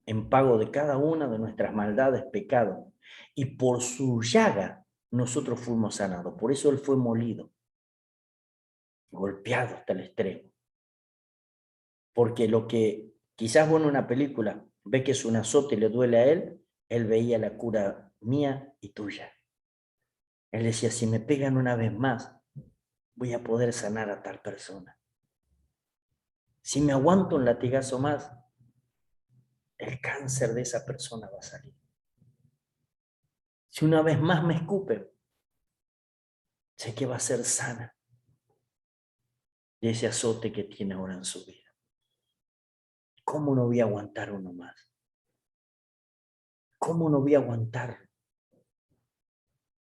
A: en pago de cada una de nuestras maldades, pecados, y por su llaga nosotros fuimos sanados. Por eso Él fue molido, golpeado hasta el extremo. Porque lo que quizás vos en una película ve que es un azote y le duele a Él veía la cura mía y tuya. Él decía, si me pegan una vez más, voy a poder sanar a tal persona. Si me aguanto un latigazo más, el cáncer de esa persona va a salir. Si una vez más me escupen, sé que va a ser sana de ese azote que tiene ahora en su vida. ¿Cómo no voy a aguantar uno más? ¿Cómo no voy a aguantar?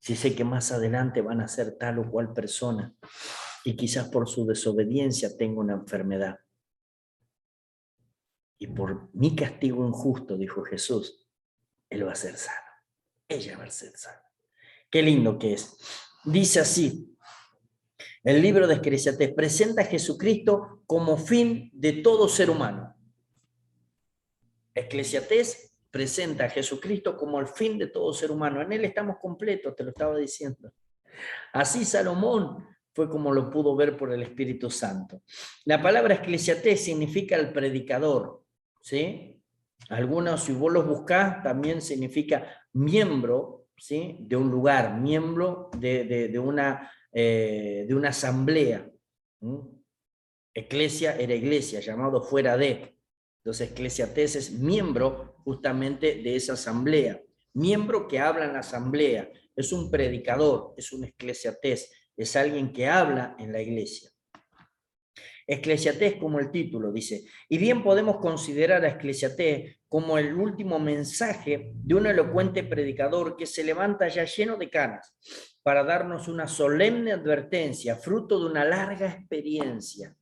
A: Si sé que más adelante van a ser tal o cual persona y quizás por su desobediencia tengo una enfermedad. Y por mi castigo injusto, dijo Jesús, él va a ser sano. Ella va a ser sana. Qué lindo que es. Dice así, el libro de Eclesiastés presenta a Jesucristo como fin de todo ser humano. Eclesiastés presenta a Jesucristo como el fin de todo ser humano. En él estamos completos, te lo estaba diciendo. Así Salomón fue como lo pudo ver por el Espíritu Santo. La palabra Eclesiastés significa el predicador, ¿sí? Algunos, si vos los buscás, también significa miembro, ¿sí? De un lugar, miembro de una asamblea. Eclesia era iglesia, llamado fuera de. Entonces, Eclesiastés es miembro justamente de esa asamblea. Miembro que habla en la asamblea. Es un predicador, es un eclesiastés, es alguien que habla en la iglesia. Eclesiastés como el título dice, y bien podemos considerar a Eclesiastés como el último mensaje de un elocuente predicador que se levanta ya lleno de canas para darnos una solemne advertencia, fruto de una larga experiencia.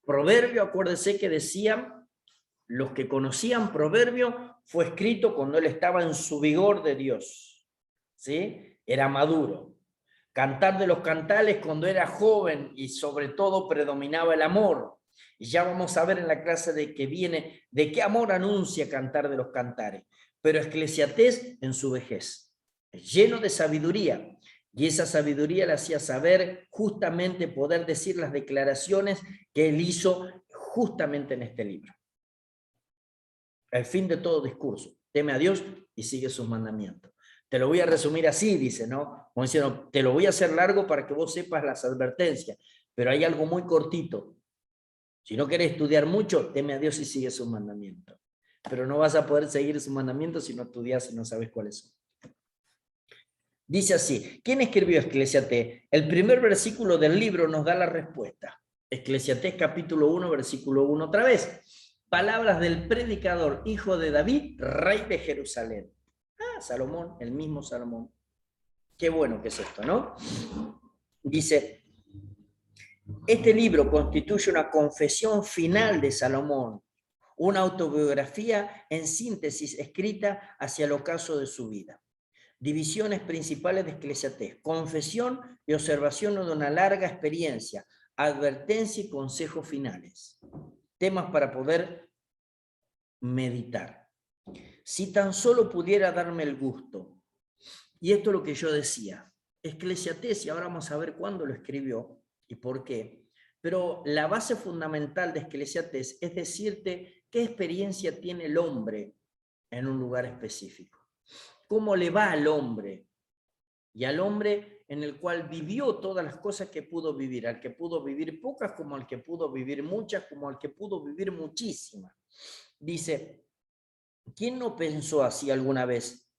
A: Proverbio, acuérdense que decían, los que conocían Proverbio, fue escrito cuando él estaba en su vigor de Dios, ¿sí? Era maduro. Cantar de los Cantares cuando era joven y sobre todo predominaba el amor. Y ya vamos a ver en la clase de que viene de qué amor anuncia Cantar de los Cantares. Pero Eclesiastés en su vejez, lleno de sabiduría. Y esa sabiduría le hacía saber justamente poder decir las declaraciones que él hizo justamente en este libro. El fin de todo discurso. Teme a Dios y sigue sus mandamientos. Te lo voy a resumir así, dice, ¿no? Como diciendo, te lo voy a hacer largo para que vos sepas las advertencias, pero hay algo muy cortito. Si no querés estudiar mucho, teme a Dios y sigue sus mandamientos. Pero no vas a poder seguir sus mandamientos si no estudias y no sabes cuáles son. Dice así, ¿quién escribió Eclesiastés? El primer versículo del libro nos da la respuesta. Eclesiastés capítulo 1, versículo 1 otra vez. Palabras del predicador, hijo de David, rey de Jerusalén. Ah, Salomón, el mismo Salomón. Qué bueno que es esto, ¿no? Dice, este libro constituye una confesión final de Salomón, una autobiografía en síntesis escrita hacia el ocaso de su vida. Divisiones principales de Eclesiastés: confesión y observación de una larga experiencia, advertencia y consejos finales. Temas para poder meditar. Si tan solo pudiera darme el gusto. Y esto es lo que yo decía. Eclesiastés, y ahora vamos a ver cuándo lo escribió y por qué. Pero la base fundamental de Eclesiastés es decirte qué experiencia tiene el hombre en un lugar específico. ¿Cómo le va al hombre? Y al hombre en el cual vivió todas las cosas que pudo vivir, al que pudo vivir pocas como al que pudo vivir muchas, como al que pudo vivir muchísimas. Dice, ¿quién no pensó así alguna vez?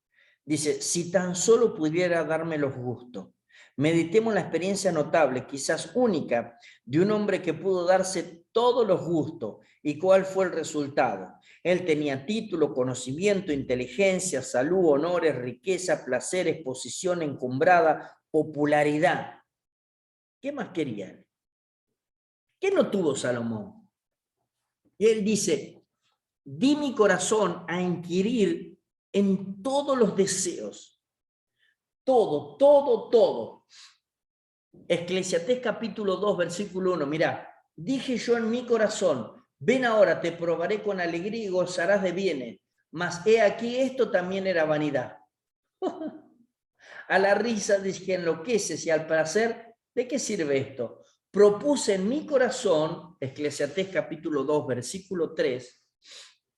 A: Dice, si tan solo pudiera darme los gustos. Meditemos la experiencia notable, quizás única, de un hombre que pudo darse todos los gustos. ¿Y cuál fue el resultado? Él tenía título, conocimiento, inteligencia, salud, honores, riqueza, placeres, posición encumbrada, popularidad. ¿Qué más quería él? ¿Qué no tuvo Salomón? Y él dice, di mi corazón a inquirir en todos los deseos. Todo, todo, todo. Eclesiastés capítulo 2, versículo 1. Mirá, dije yo en mi corazón, ven ahora, te probaré con alegría y gozarás de bienes. Mas he aquí, esto también era vanidad. A la risa dije, enloqueces, y al placer, ¿de qué sirve esto? Propuse en mi corazón, Eclesiastés capítulo 2, versículo 3,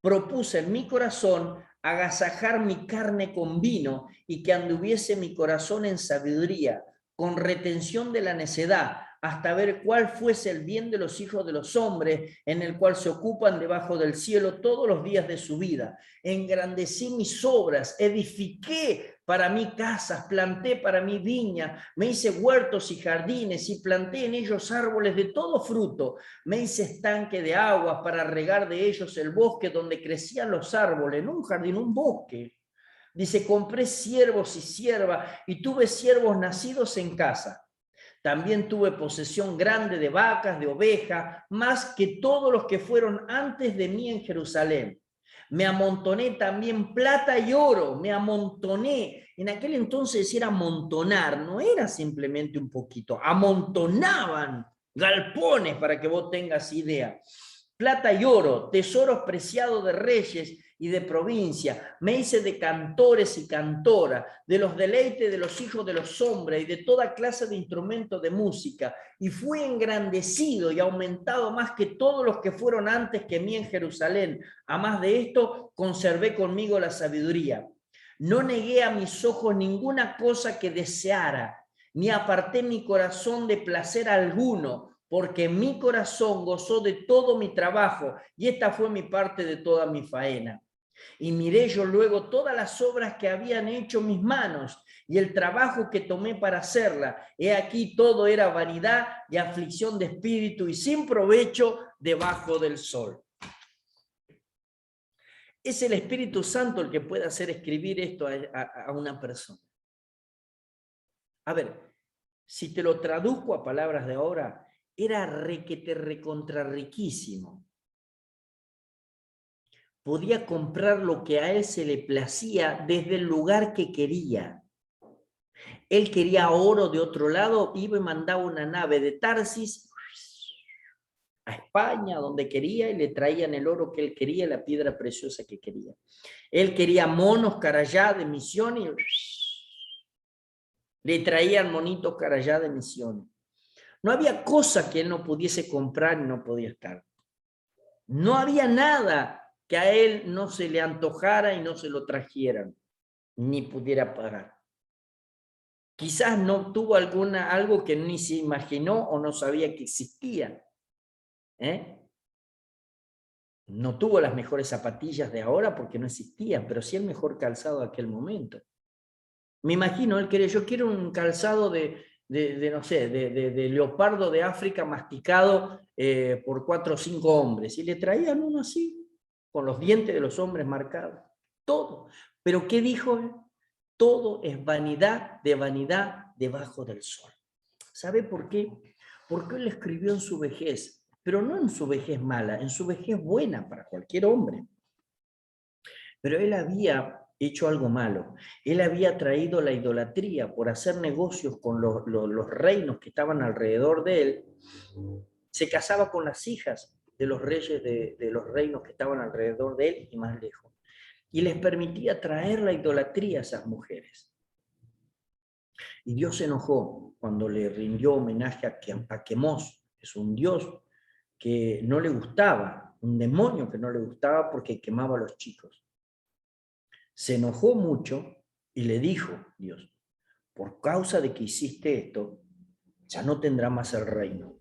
A: propuse en mi corazón agasajar mi carne con vino y que anduviese mi corazón en sabiduría, con retención de la necedad, hasta ver cuál fuese el bien de los hijos de los hombres, en el cual se ocupan debajo del cielo todos los días de su vida. Engrandecí mis obras, edifiqué para mí casas, planté para mí viña, me hice huertos y jardines y planté en ellos árboles de todo fruto. Me hice estanque de aguas para regar de ellos el bosque donde crecían los árboles, no un jardín, un bosque. Dice, compré siervos y siervas y tuve siervos nacidos en casa. También tuve posesión grande de vacas, de ovejas, más que todos los que fueron antes de mí en Jerusalén. Me amontoné también plata y oro, me amontoné. En aquel entonces era amontonar, no era simplemente un poquito, amontonaban galpones para que vos tengas idea. Plata y oro, tesoros preciados de reyes y de provincia. Me hice de cantores y cantoras, de los deleites de los hijos de los hombres y de toda clase de instrumentos de música. Y fui engrandecido y aumentado más que todos los que fueron antes que mí en Jerusalén. A más de esto, conservé conmigo la sabiduría. No negué a mis ojos ninguna cosa que deseara, ni aparté mi corazón de placer alguno, porque mi corazón gozó de todo mi trabajo, y esta fue mi parte de toda mi faena. Y miré yo luego todas las obras que habían hecho mis manos, y el trabajo que tomé para hacerla. He aquí todo era vanidad y aflicción de espíritu, y sin provecho debajo del sol. Es el Espíritu Santo el que puede hacer escribir esto a una persona. A ver, si te lo traduzco a palabras de ahora, era requete recontra riquísimo. Podía comprar lo que a él se le placía desde el lugar que quería. Él quería oro de otro lado, iba y mandaba una nave de Tarsis a España, donde quería, y le traían el oro que él quería, la piedra preciosa que quería. Él quería monos carayá de Misiones, le traían monitos carayá de Misiones. No había cosa que él no pudiese comprar y no podía estar. No había nada que a él no se le antojara y no se lo trajeran, ni pudiera pagar. Quizás no tuvo algo que ni se imaginó o no sabía que existía. No tuvo las mejores zapatillas de ahora porque no existían, pero sí el mejor calzado de aquel momento. Me imagino, él quería, yo quiero un calzado no sé, de leopardo de África masticado por 4 o 5 hombres. Y le traían uno así, con los dientes de los hombres marcados. Todo. Pero ¿qué dijo él? Todo es vanidad de vanidad debajo del sol. ¿Sabe por qué? Porque él escribió en su vejez, pero no en su vejez mala, en su vejez buena para cualquier hombre. Pero él había hecho algo malo. Él había traído la idolatría por hacer negocios con los reinos que estaban alrededor de él. Se casaba con las hijas de los reyes de los reinos que estaban alrededor de él y más lejos. Y les permitía traer la idolatría a esas mujeres. Y Dios se enojó cuando le rindió homenaje a Quemos, que es un dios que no le gustaba, un demonio que no le gustaba porque quemaba a los chicos. Se enojó mucho y le dijo, Dios, por causa de que hiciste esto, ya no tendrá más el reino.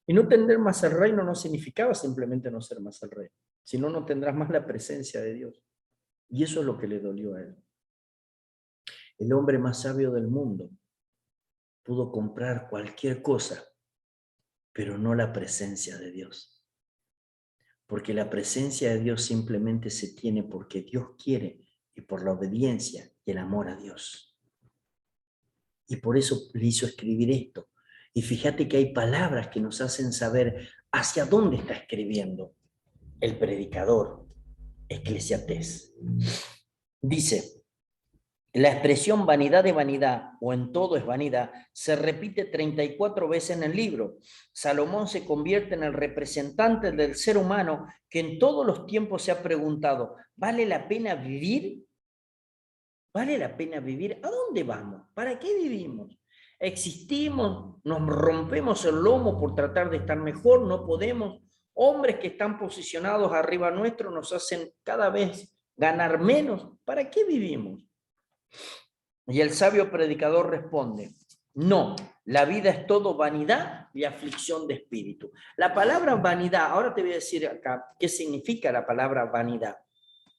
A: Y no tener más el reino no significaba simplemente no ser más el reino, sino no tendrás más la presencia de Dios. Y eso es lo que le dolió a él. El hombre más sabio del mundo pudo comprar cualquier cosa, pero no la presencia de Dios. Porque la presencia de Dios simplemente se tiene porque Dios quiere y por la obediencia y el amor a Dios. Y por eso le hizo escribir esto. Y fíjate que hay palabras que nos hacen saber hacia dónde está escribiendo el predicador, Eclesiastés. Dice, la expresión vanidad de vanidad o en todo es vanidad se repite 34 veces en el libro. Salomón se convierte en el representante del ser humano que en todos los tiempos se ha preguntado, ¿vale la pena vivir? ¿Vale la pena vivir? ¿A dónde vamos? ¿Para qué vivimos? ¿Existimos? ¿Nos rompemos el lomo por tratar de estar mejor? ¿No podemos? Hombres que están posicionados arriba nuestro nos hacen cada vez ganar menos. ¿Para qué vivimos? Y el sabio predicador responde, no, la vida es todo vanidad y aflicción de espíritu. La palabra vanidad, ahora te voy a decir acá, ¿qué significa la palabra vanidad?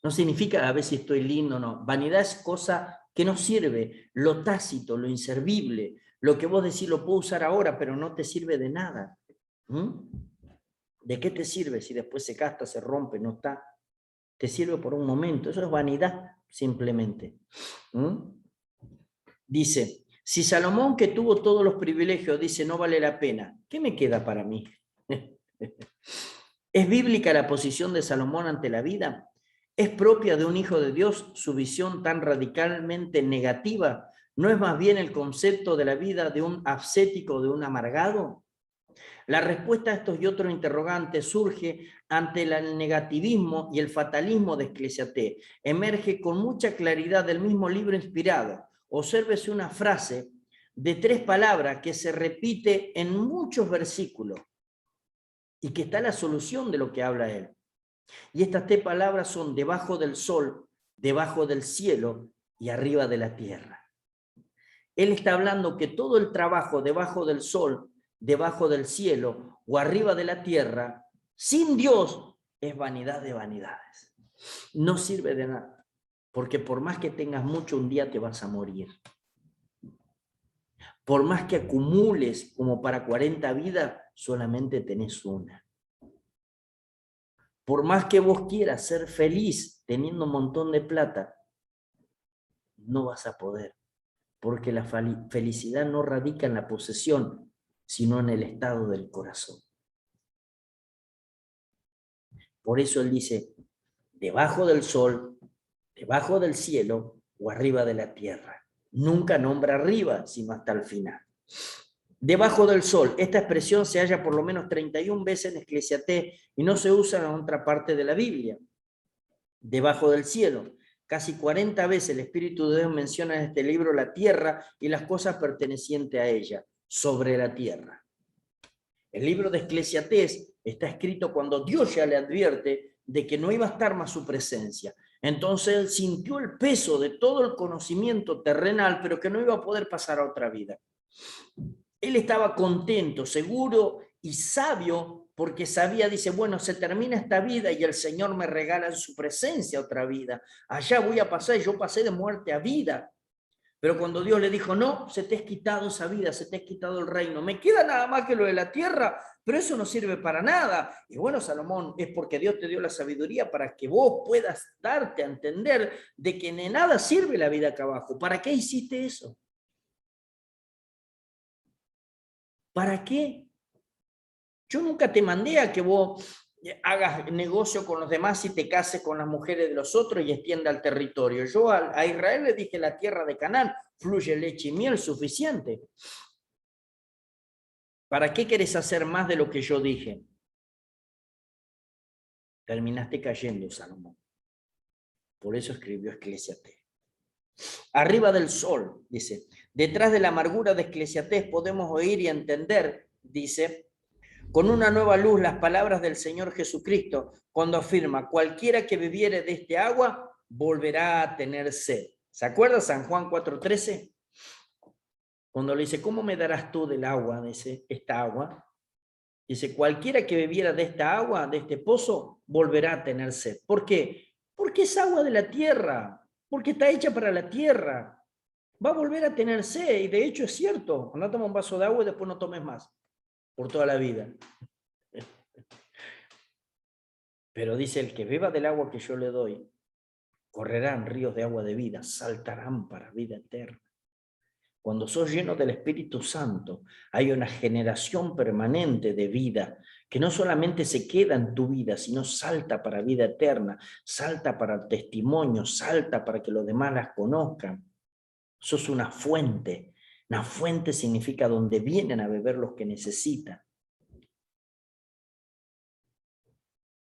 A: No significa a ver si estoy lindo o no. Vanidad es cosa que no sirve, lo tácito, lo inservible, lo que vos decís lo puedo usar ahora, pero no te sirve de nada. ¿De qué te sirve si después se gasta, se rompe, no está? Te sirve por un momento, eso es vanidad simplemente. Dice, si Salomón, que tuvo todos los privilegios, dice no vale la pena, ¿qué me queda para mí? ¿Es bíblica la posición de Salomón ante la vida? ¿Es propia de un hijo de Dios su visión tan radicalmente negativa? ¿No es más bien el concepto de la vida de un ascético, de un amargado? La respuesta a estos y otros interrogantes surge ante el negativismo y el fatalismo de Eclesiastés. Emerge con mucha claridad del mismo libro inspirado. Obsérvese una frase de 3 palabras que se repite en muchos versículos y que está la solución de lo que habla él. Y estas 3 palabras son debajo del sol, debajo del cielo y arriba de la tierra. Él está hablando que todo el trabajo debajo del sol, debajo del cielo o arriba de la tierra, sin Dios, es vanidad de vanidades. No sirve de nada, porque por más que tengas mucho, un día te vas a morir. Por más que acumules como para 40 vidas, solamente tenés una. Por más que vos quieras ser feliz teniendo un montón de plata, no vas a poder, porque la felicidad no radica en la posesión, sino en el estado del corazón. Por eso él dice, debajo del sol, debajo del cielo o arriba de la tierra. Nunca nombra arriba, sino hasta el final. Debajo del sol, esta expresión se halla por lo menos 31 veces en Eclesiastés y no se usa en otra parte de la Biblia. Debajo del cielo, casi 40 veces el Espíritu de Dios menciona en este libro la tierra y las cosas pertenecientes a ella, sobre la tierra. El libro de Eclesiastés está escrito cuando Dios ya le advierte de que no iba a estar más su presencia. Entonces él sintió el peso de todo el conocimiento terrenal, pero que no iba a poder pasar a otra vida. Él estaba contento, seguro y sabio, porque sabía, dice, bueno, se termina esta vida y el Señor me regala en su presencia otra vida. Allá voy a pasar y yo pasé de muerte a vida. Pero cuando Dios le dijo, no, se te ha quitado esa vida, se te ha quitado el reino, me queda nada más que lo de la tierra, pero eso no sirve para nada. Y bueno, Salomón, es porque Dios te dio la sabiduría para que vos puedas darte a entender de que de nada sirve la vida acá abajo. ¿Para qué hiciste eso? ¿Para qué? Yo nunca te mandé a que vos hagas negocio con los demás y te cases con las mujeres de los otros y extienda el territorio. Yo a Israel le dije, la tierra de Canaán fluye leche y miel suficiente. ¿Para qué querés hacer más de lo que yo dije? Terminaste cayendo, Salomón. Por eso escribió Eclesiastés. Arriba del sol, dice, detrás de la amargura de Eclesiastés podemos oír y entender, dice, con una nueva luz las palabras del Señor Jesucristo, cuando afirma, cualquiera que bebiere de este agua, volverá a tener sed. ¿Se acuerda San Juan 4:13? Cuando le dice, ¿cómo me darás tú del agua, dice, esta agua? Dice, cualquiera que bebiera de esta agua, de este pozo, volverá a tener sed. ¿Por qué? Porque es agua de la tierra, porque está hecha para la tierra. Va a volver a tener sed, y de hecho es cierto. Anda, toma un vaso de agua y después no tomes más, por toda la vida. Pero dice, el que beba del agua que yo le doy, correrán ríos de agua de vida, saltarán para vida eterna. Cuando sos lleno del Espíritu Santo, hay una generación permanente de vida que no solamente se queda en tu vida, sino salta para vida eterna, salta para el testimonio, salta para que los demás las conozcan. Sos una fuente. Una fuente significa donde vienen a beber los que necesitan.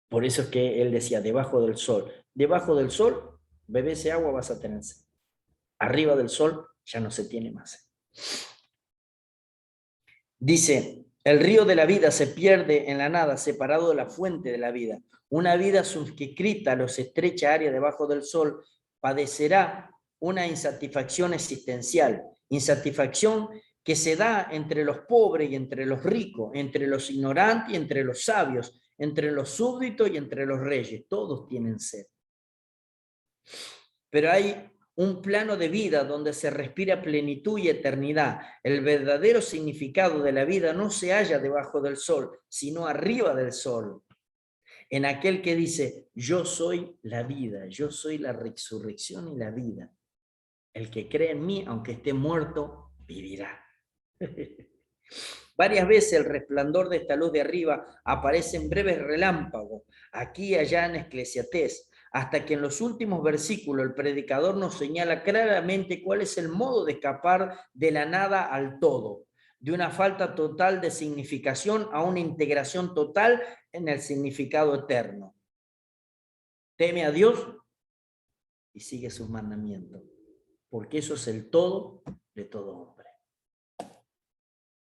A: Por eso es que él decía, debajo del sol. Debajo del sol, bebé ese agua, vas a tener sed. Arriba del sol, ya no se tiene más sed. Dice, el río de la vida se pierde en la nada, separado de la fuente de la vida. Una vida suscrita a los estrecha área debajo del sol padecerá una insatisfacción existencial, insatisfacción que se da entre los pobres y entre los ricos, entre los ignorantes y entre los sabios, entre los súbditos y entre los reyes. Todos tienen sed. Pero hay un plano de vida donde se respira plenitud y eternidad. El verdadero significado de la vida no se halla debajo del sol, sino arriba del sol. En aquel que dice, yo soy la vida, yo soy la resurrección y la vida. El que cree en mí, aunque esté muerto, vivirá. Varias veces el resplandor de esta luz de arriba aparece en breves relámpagos, aquí y allá en Eclesiastés, hasta que en los últimos versículos el predicador nos señala claramente cuál es el modo de escapar de la nada al todo, de una falta total de significación a una integración total en el significado eterno. Teme a Dios y sigue sus mandamientos, porque eso es el todo de todo hombre.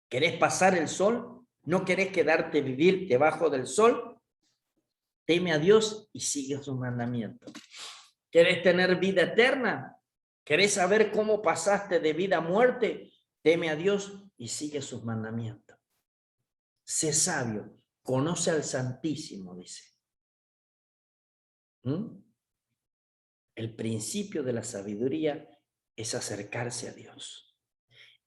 A: ¿Querés pasar el sol? ¿No querés quedarte vivir debajo del sol? Teme a Dios y sigue sus mandamientos. ¿Querés tener vida eterna? ¿Querés saber cómo pasaste de vida a muerte? Teme a Dios y sigue sus mandamientos. Sé sabio, conoce al Santísimo, dice. El principio de la sabiduría es acercarse a Dios.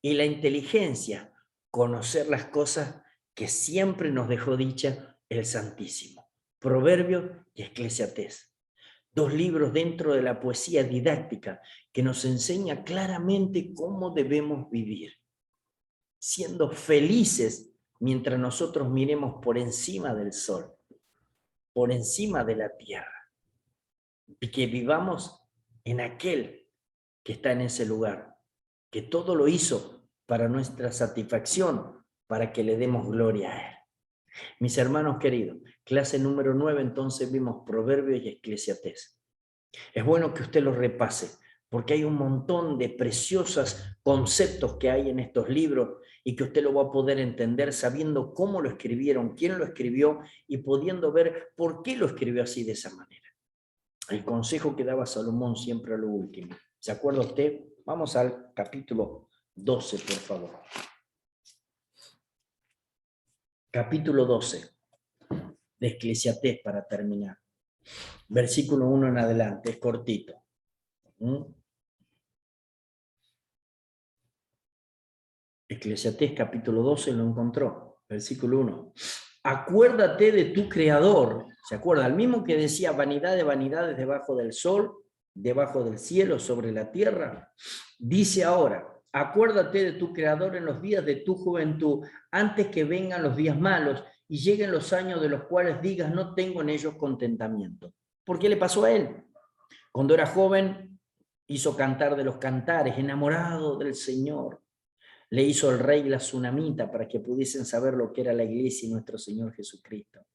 A: Y la inteligencia, conocer las cosas que siempre nos dejó dicha el Santísimo. Proverbios y Eclesiastés. Dos libros dentro de la poesía didáctica que nos enseña claramente cómo debemos vivir, siendo felices mientras nosotros miremos por encima del sol, por encima de la tierra, y que vivamos en aquel que está en ese lugar, que todo lo hizo para nuestra satisfacción, para que le demos gloria a él. Mis hermanos queridos, clase número 9, entonces vimos Proverbios y Eclesiastés. Es bueno que usted los repase, porque hay un montón de preciosos conceptos que hay en estos libros y que usted lo va a poder entender sabiendo cómo lo escribieron, quién lo escribió y pudiendo ver por qué lo escribió así de esa manera. El consejo que daba Salomón siempre a lo último. ¿Se acuerda usted? Vamos al capítulo 12, por favor. Capítulo 12 de Eclesiastés para terminar. Versículo 1 en adelante, es cortito. Eclesiastés capítulo 12 lo encontró, versículo 1. Acuérdate de tu Creador, ¿se acuerda? El mismo que decía vanidad de vanidades debajo del sol, debajo del cielo, sobre la tierra. Dice ahora, acuérdate de tu Creador en los días de tu juventud, antes que vengan los días malos y lleguen los años de los cuales digas, no tengo en ellos contentamiento. ¿Por qué le pasó a él? Cuando era joven, hizo cantar de los cantares, enamorado del Señor. Le hizo el rey la tsunamita para que pudiesen saber lo que era la iglesia y nuestro Señor Jesucristo.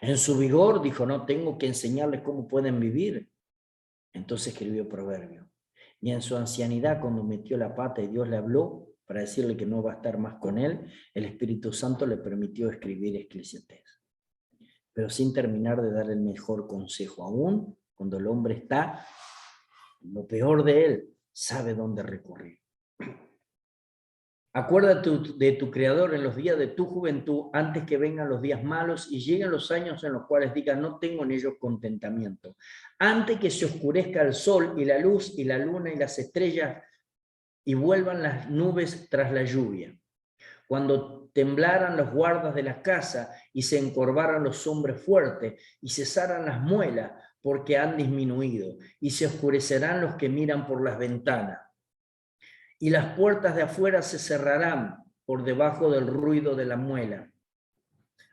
A: En su vigor dijo, no, tengo que enseñarles cómo pueden vivir. Entonces escribió Proverbio. Y en su ancianidad, cuando metió la pata y Dios le habló para decirle que no va a estar más con él, el Espíritu Santo le permitió escribir Eclesiastés. Pero sin terminar de dar el mejor consejo, aún cuando el hombre está en lo peor de él, sabe dónde recurrir. Acuérdate de tu Creador en los días de tu juventud, antes que vengan los días malos y lleguen los años en los cuales digas, no tengo en ellos contentamiento. Antes que se oscurezca el sol y la luz y la luna y las estrellas y vuelvan las nubes tras la lluvia. Cuando temblaran los guardas de la casa y se encorvaran los hombres fuertes y cesaran las muelas porque han disminuido y se oscurecerán los que miran por las ventanas. Y las puertas de afuera se cerrarán por debajo del ruido de la muela.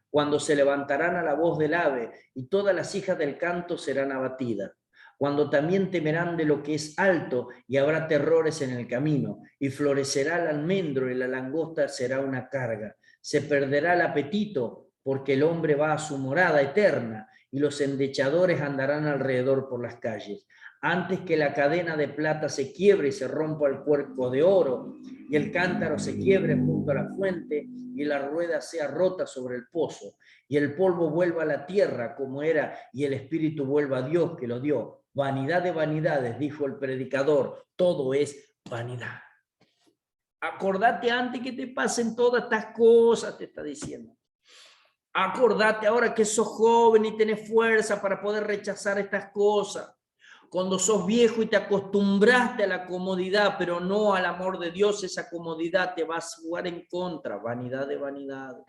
A: Cuando se levantarán a la voz del ave, y todas las hijas del canto serán abatidas. Cuando también temerán de lo que es alto, y habrá terrores en el camino, y florecerá el almendro, y la langosta será una carga. Se perderá el apetito, porque el hombre va a su morada eterna, y los endechadores andarán alrededor por las calles. Antes que la cadena de plata se quiebre y se rompa el cuerpo de oro, y el cántaro se quiebre junto a la fuente, y la rueda sea rota sobre el pozo, y el polvo vuelva a la tierra como era, y el espíritu vuelva a Dios que lo dio. Vanidad de vanidades, dijo el predicador, todo es vanidad. Acordate antes que te pasen todas estas cosas, te está diciendo. Acordate ahora que sos joven y tenés fuerza para poder rechazar estas cosas. Cuando sos viejo y te acostumbraste a la comodidad, pero no al amor de Dios, esa comodidad te va a jugar en contra. Vanidad de vanidades.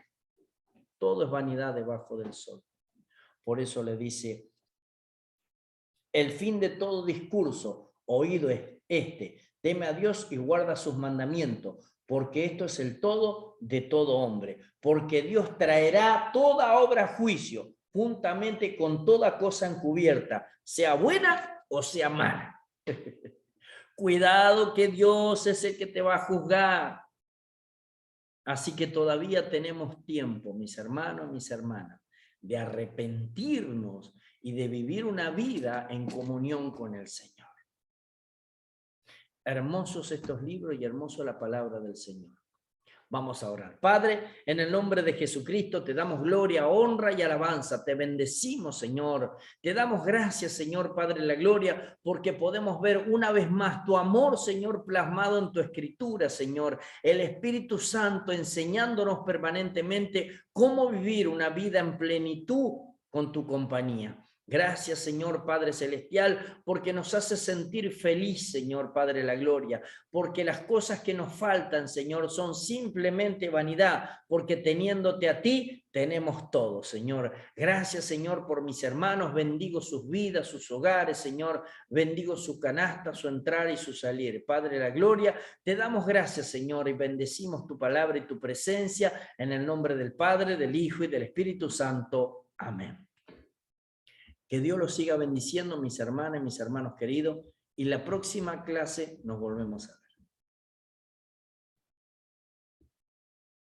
A: Todo es vanidad debajo del sol. Por eso le dice, el fin de todo discurso oído es este, teme a Dios y guarda sus mandamientos, porque esto es el todo de todo hombre. Porque Dios traerá toda obra a juicio, juntamente con toda cosa encubierta, sea buena o sea mala. Cuidado que Dios es el que te va a juzgar. Así que todavía tenemos tiempo, mis hermanos, mis hermanas, de arrepentirnos y de vivir una vida en comunión con el Señor. Hermosos estos libros y hermoso la palabra del Señor. Vamos a orar. Padre, en el nombre de Jesucristo te damos gloria, honra y alabanza. Te bendecimos, Señor. Te damos gracias, Señor, Padre de la gloria, porque podemos ver una vez más tu amor, Señor, plasmado en tu escritura, Señor. El Espíritu Santo enseñándonos permanentemente cómo vivir una vida en plenitud con tu compañía. Gracias, Señor Padre Celestial, porque nos hace sentir feliz, Señor Padre de la Gloria, porque las cosas que nos faltan, Señor, son simplemente vanidad, porque teniéndote a ti, tenemos todo, Señor. Gracias, Señor, por mis hermanos, bendigo sus vidas, sus hogares, Señor, bendigo su canasta, su entrar y su salir. Padre de la Gloria, te damos gracias, Señor, y bendecimos tu palabra y tu presencia en el nombre del Padre, del Hijo y del Espíritu Santo. Amén. Que Dios los siga bendiciendo, mis hermanas y mis hermanos queridos, y la próxima clase nos volvemos a ver.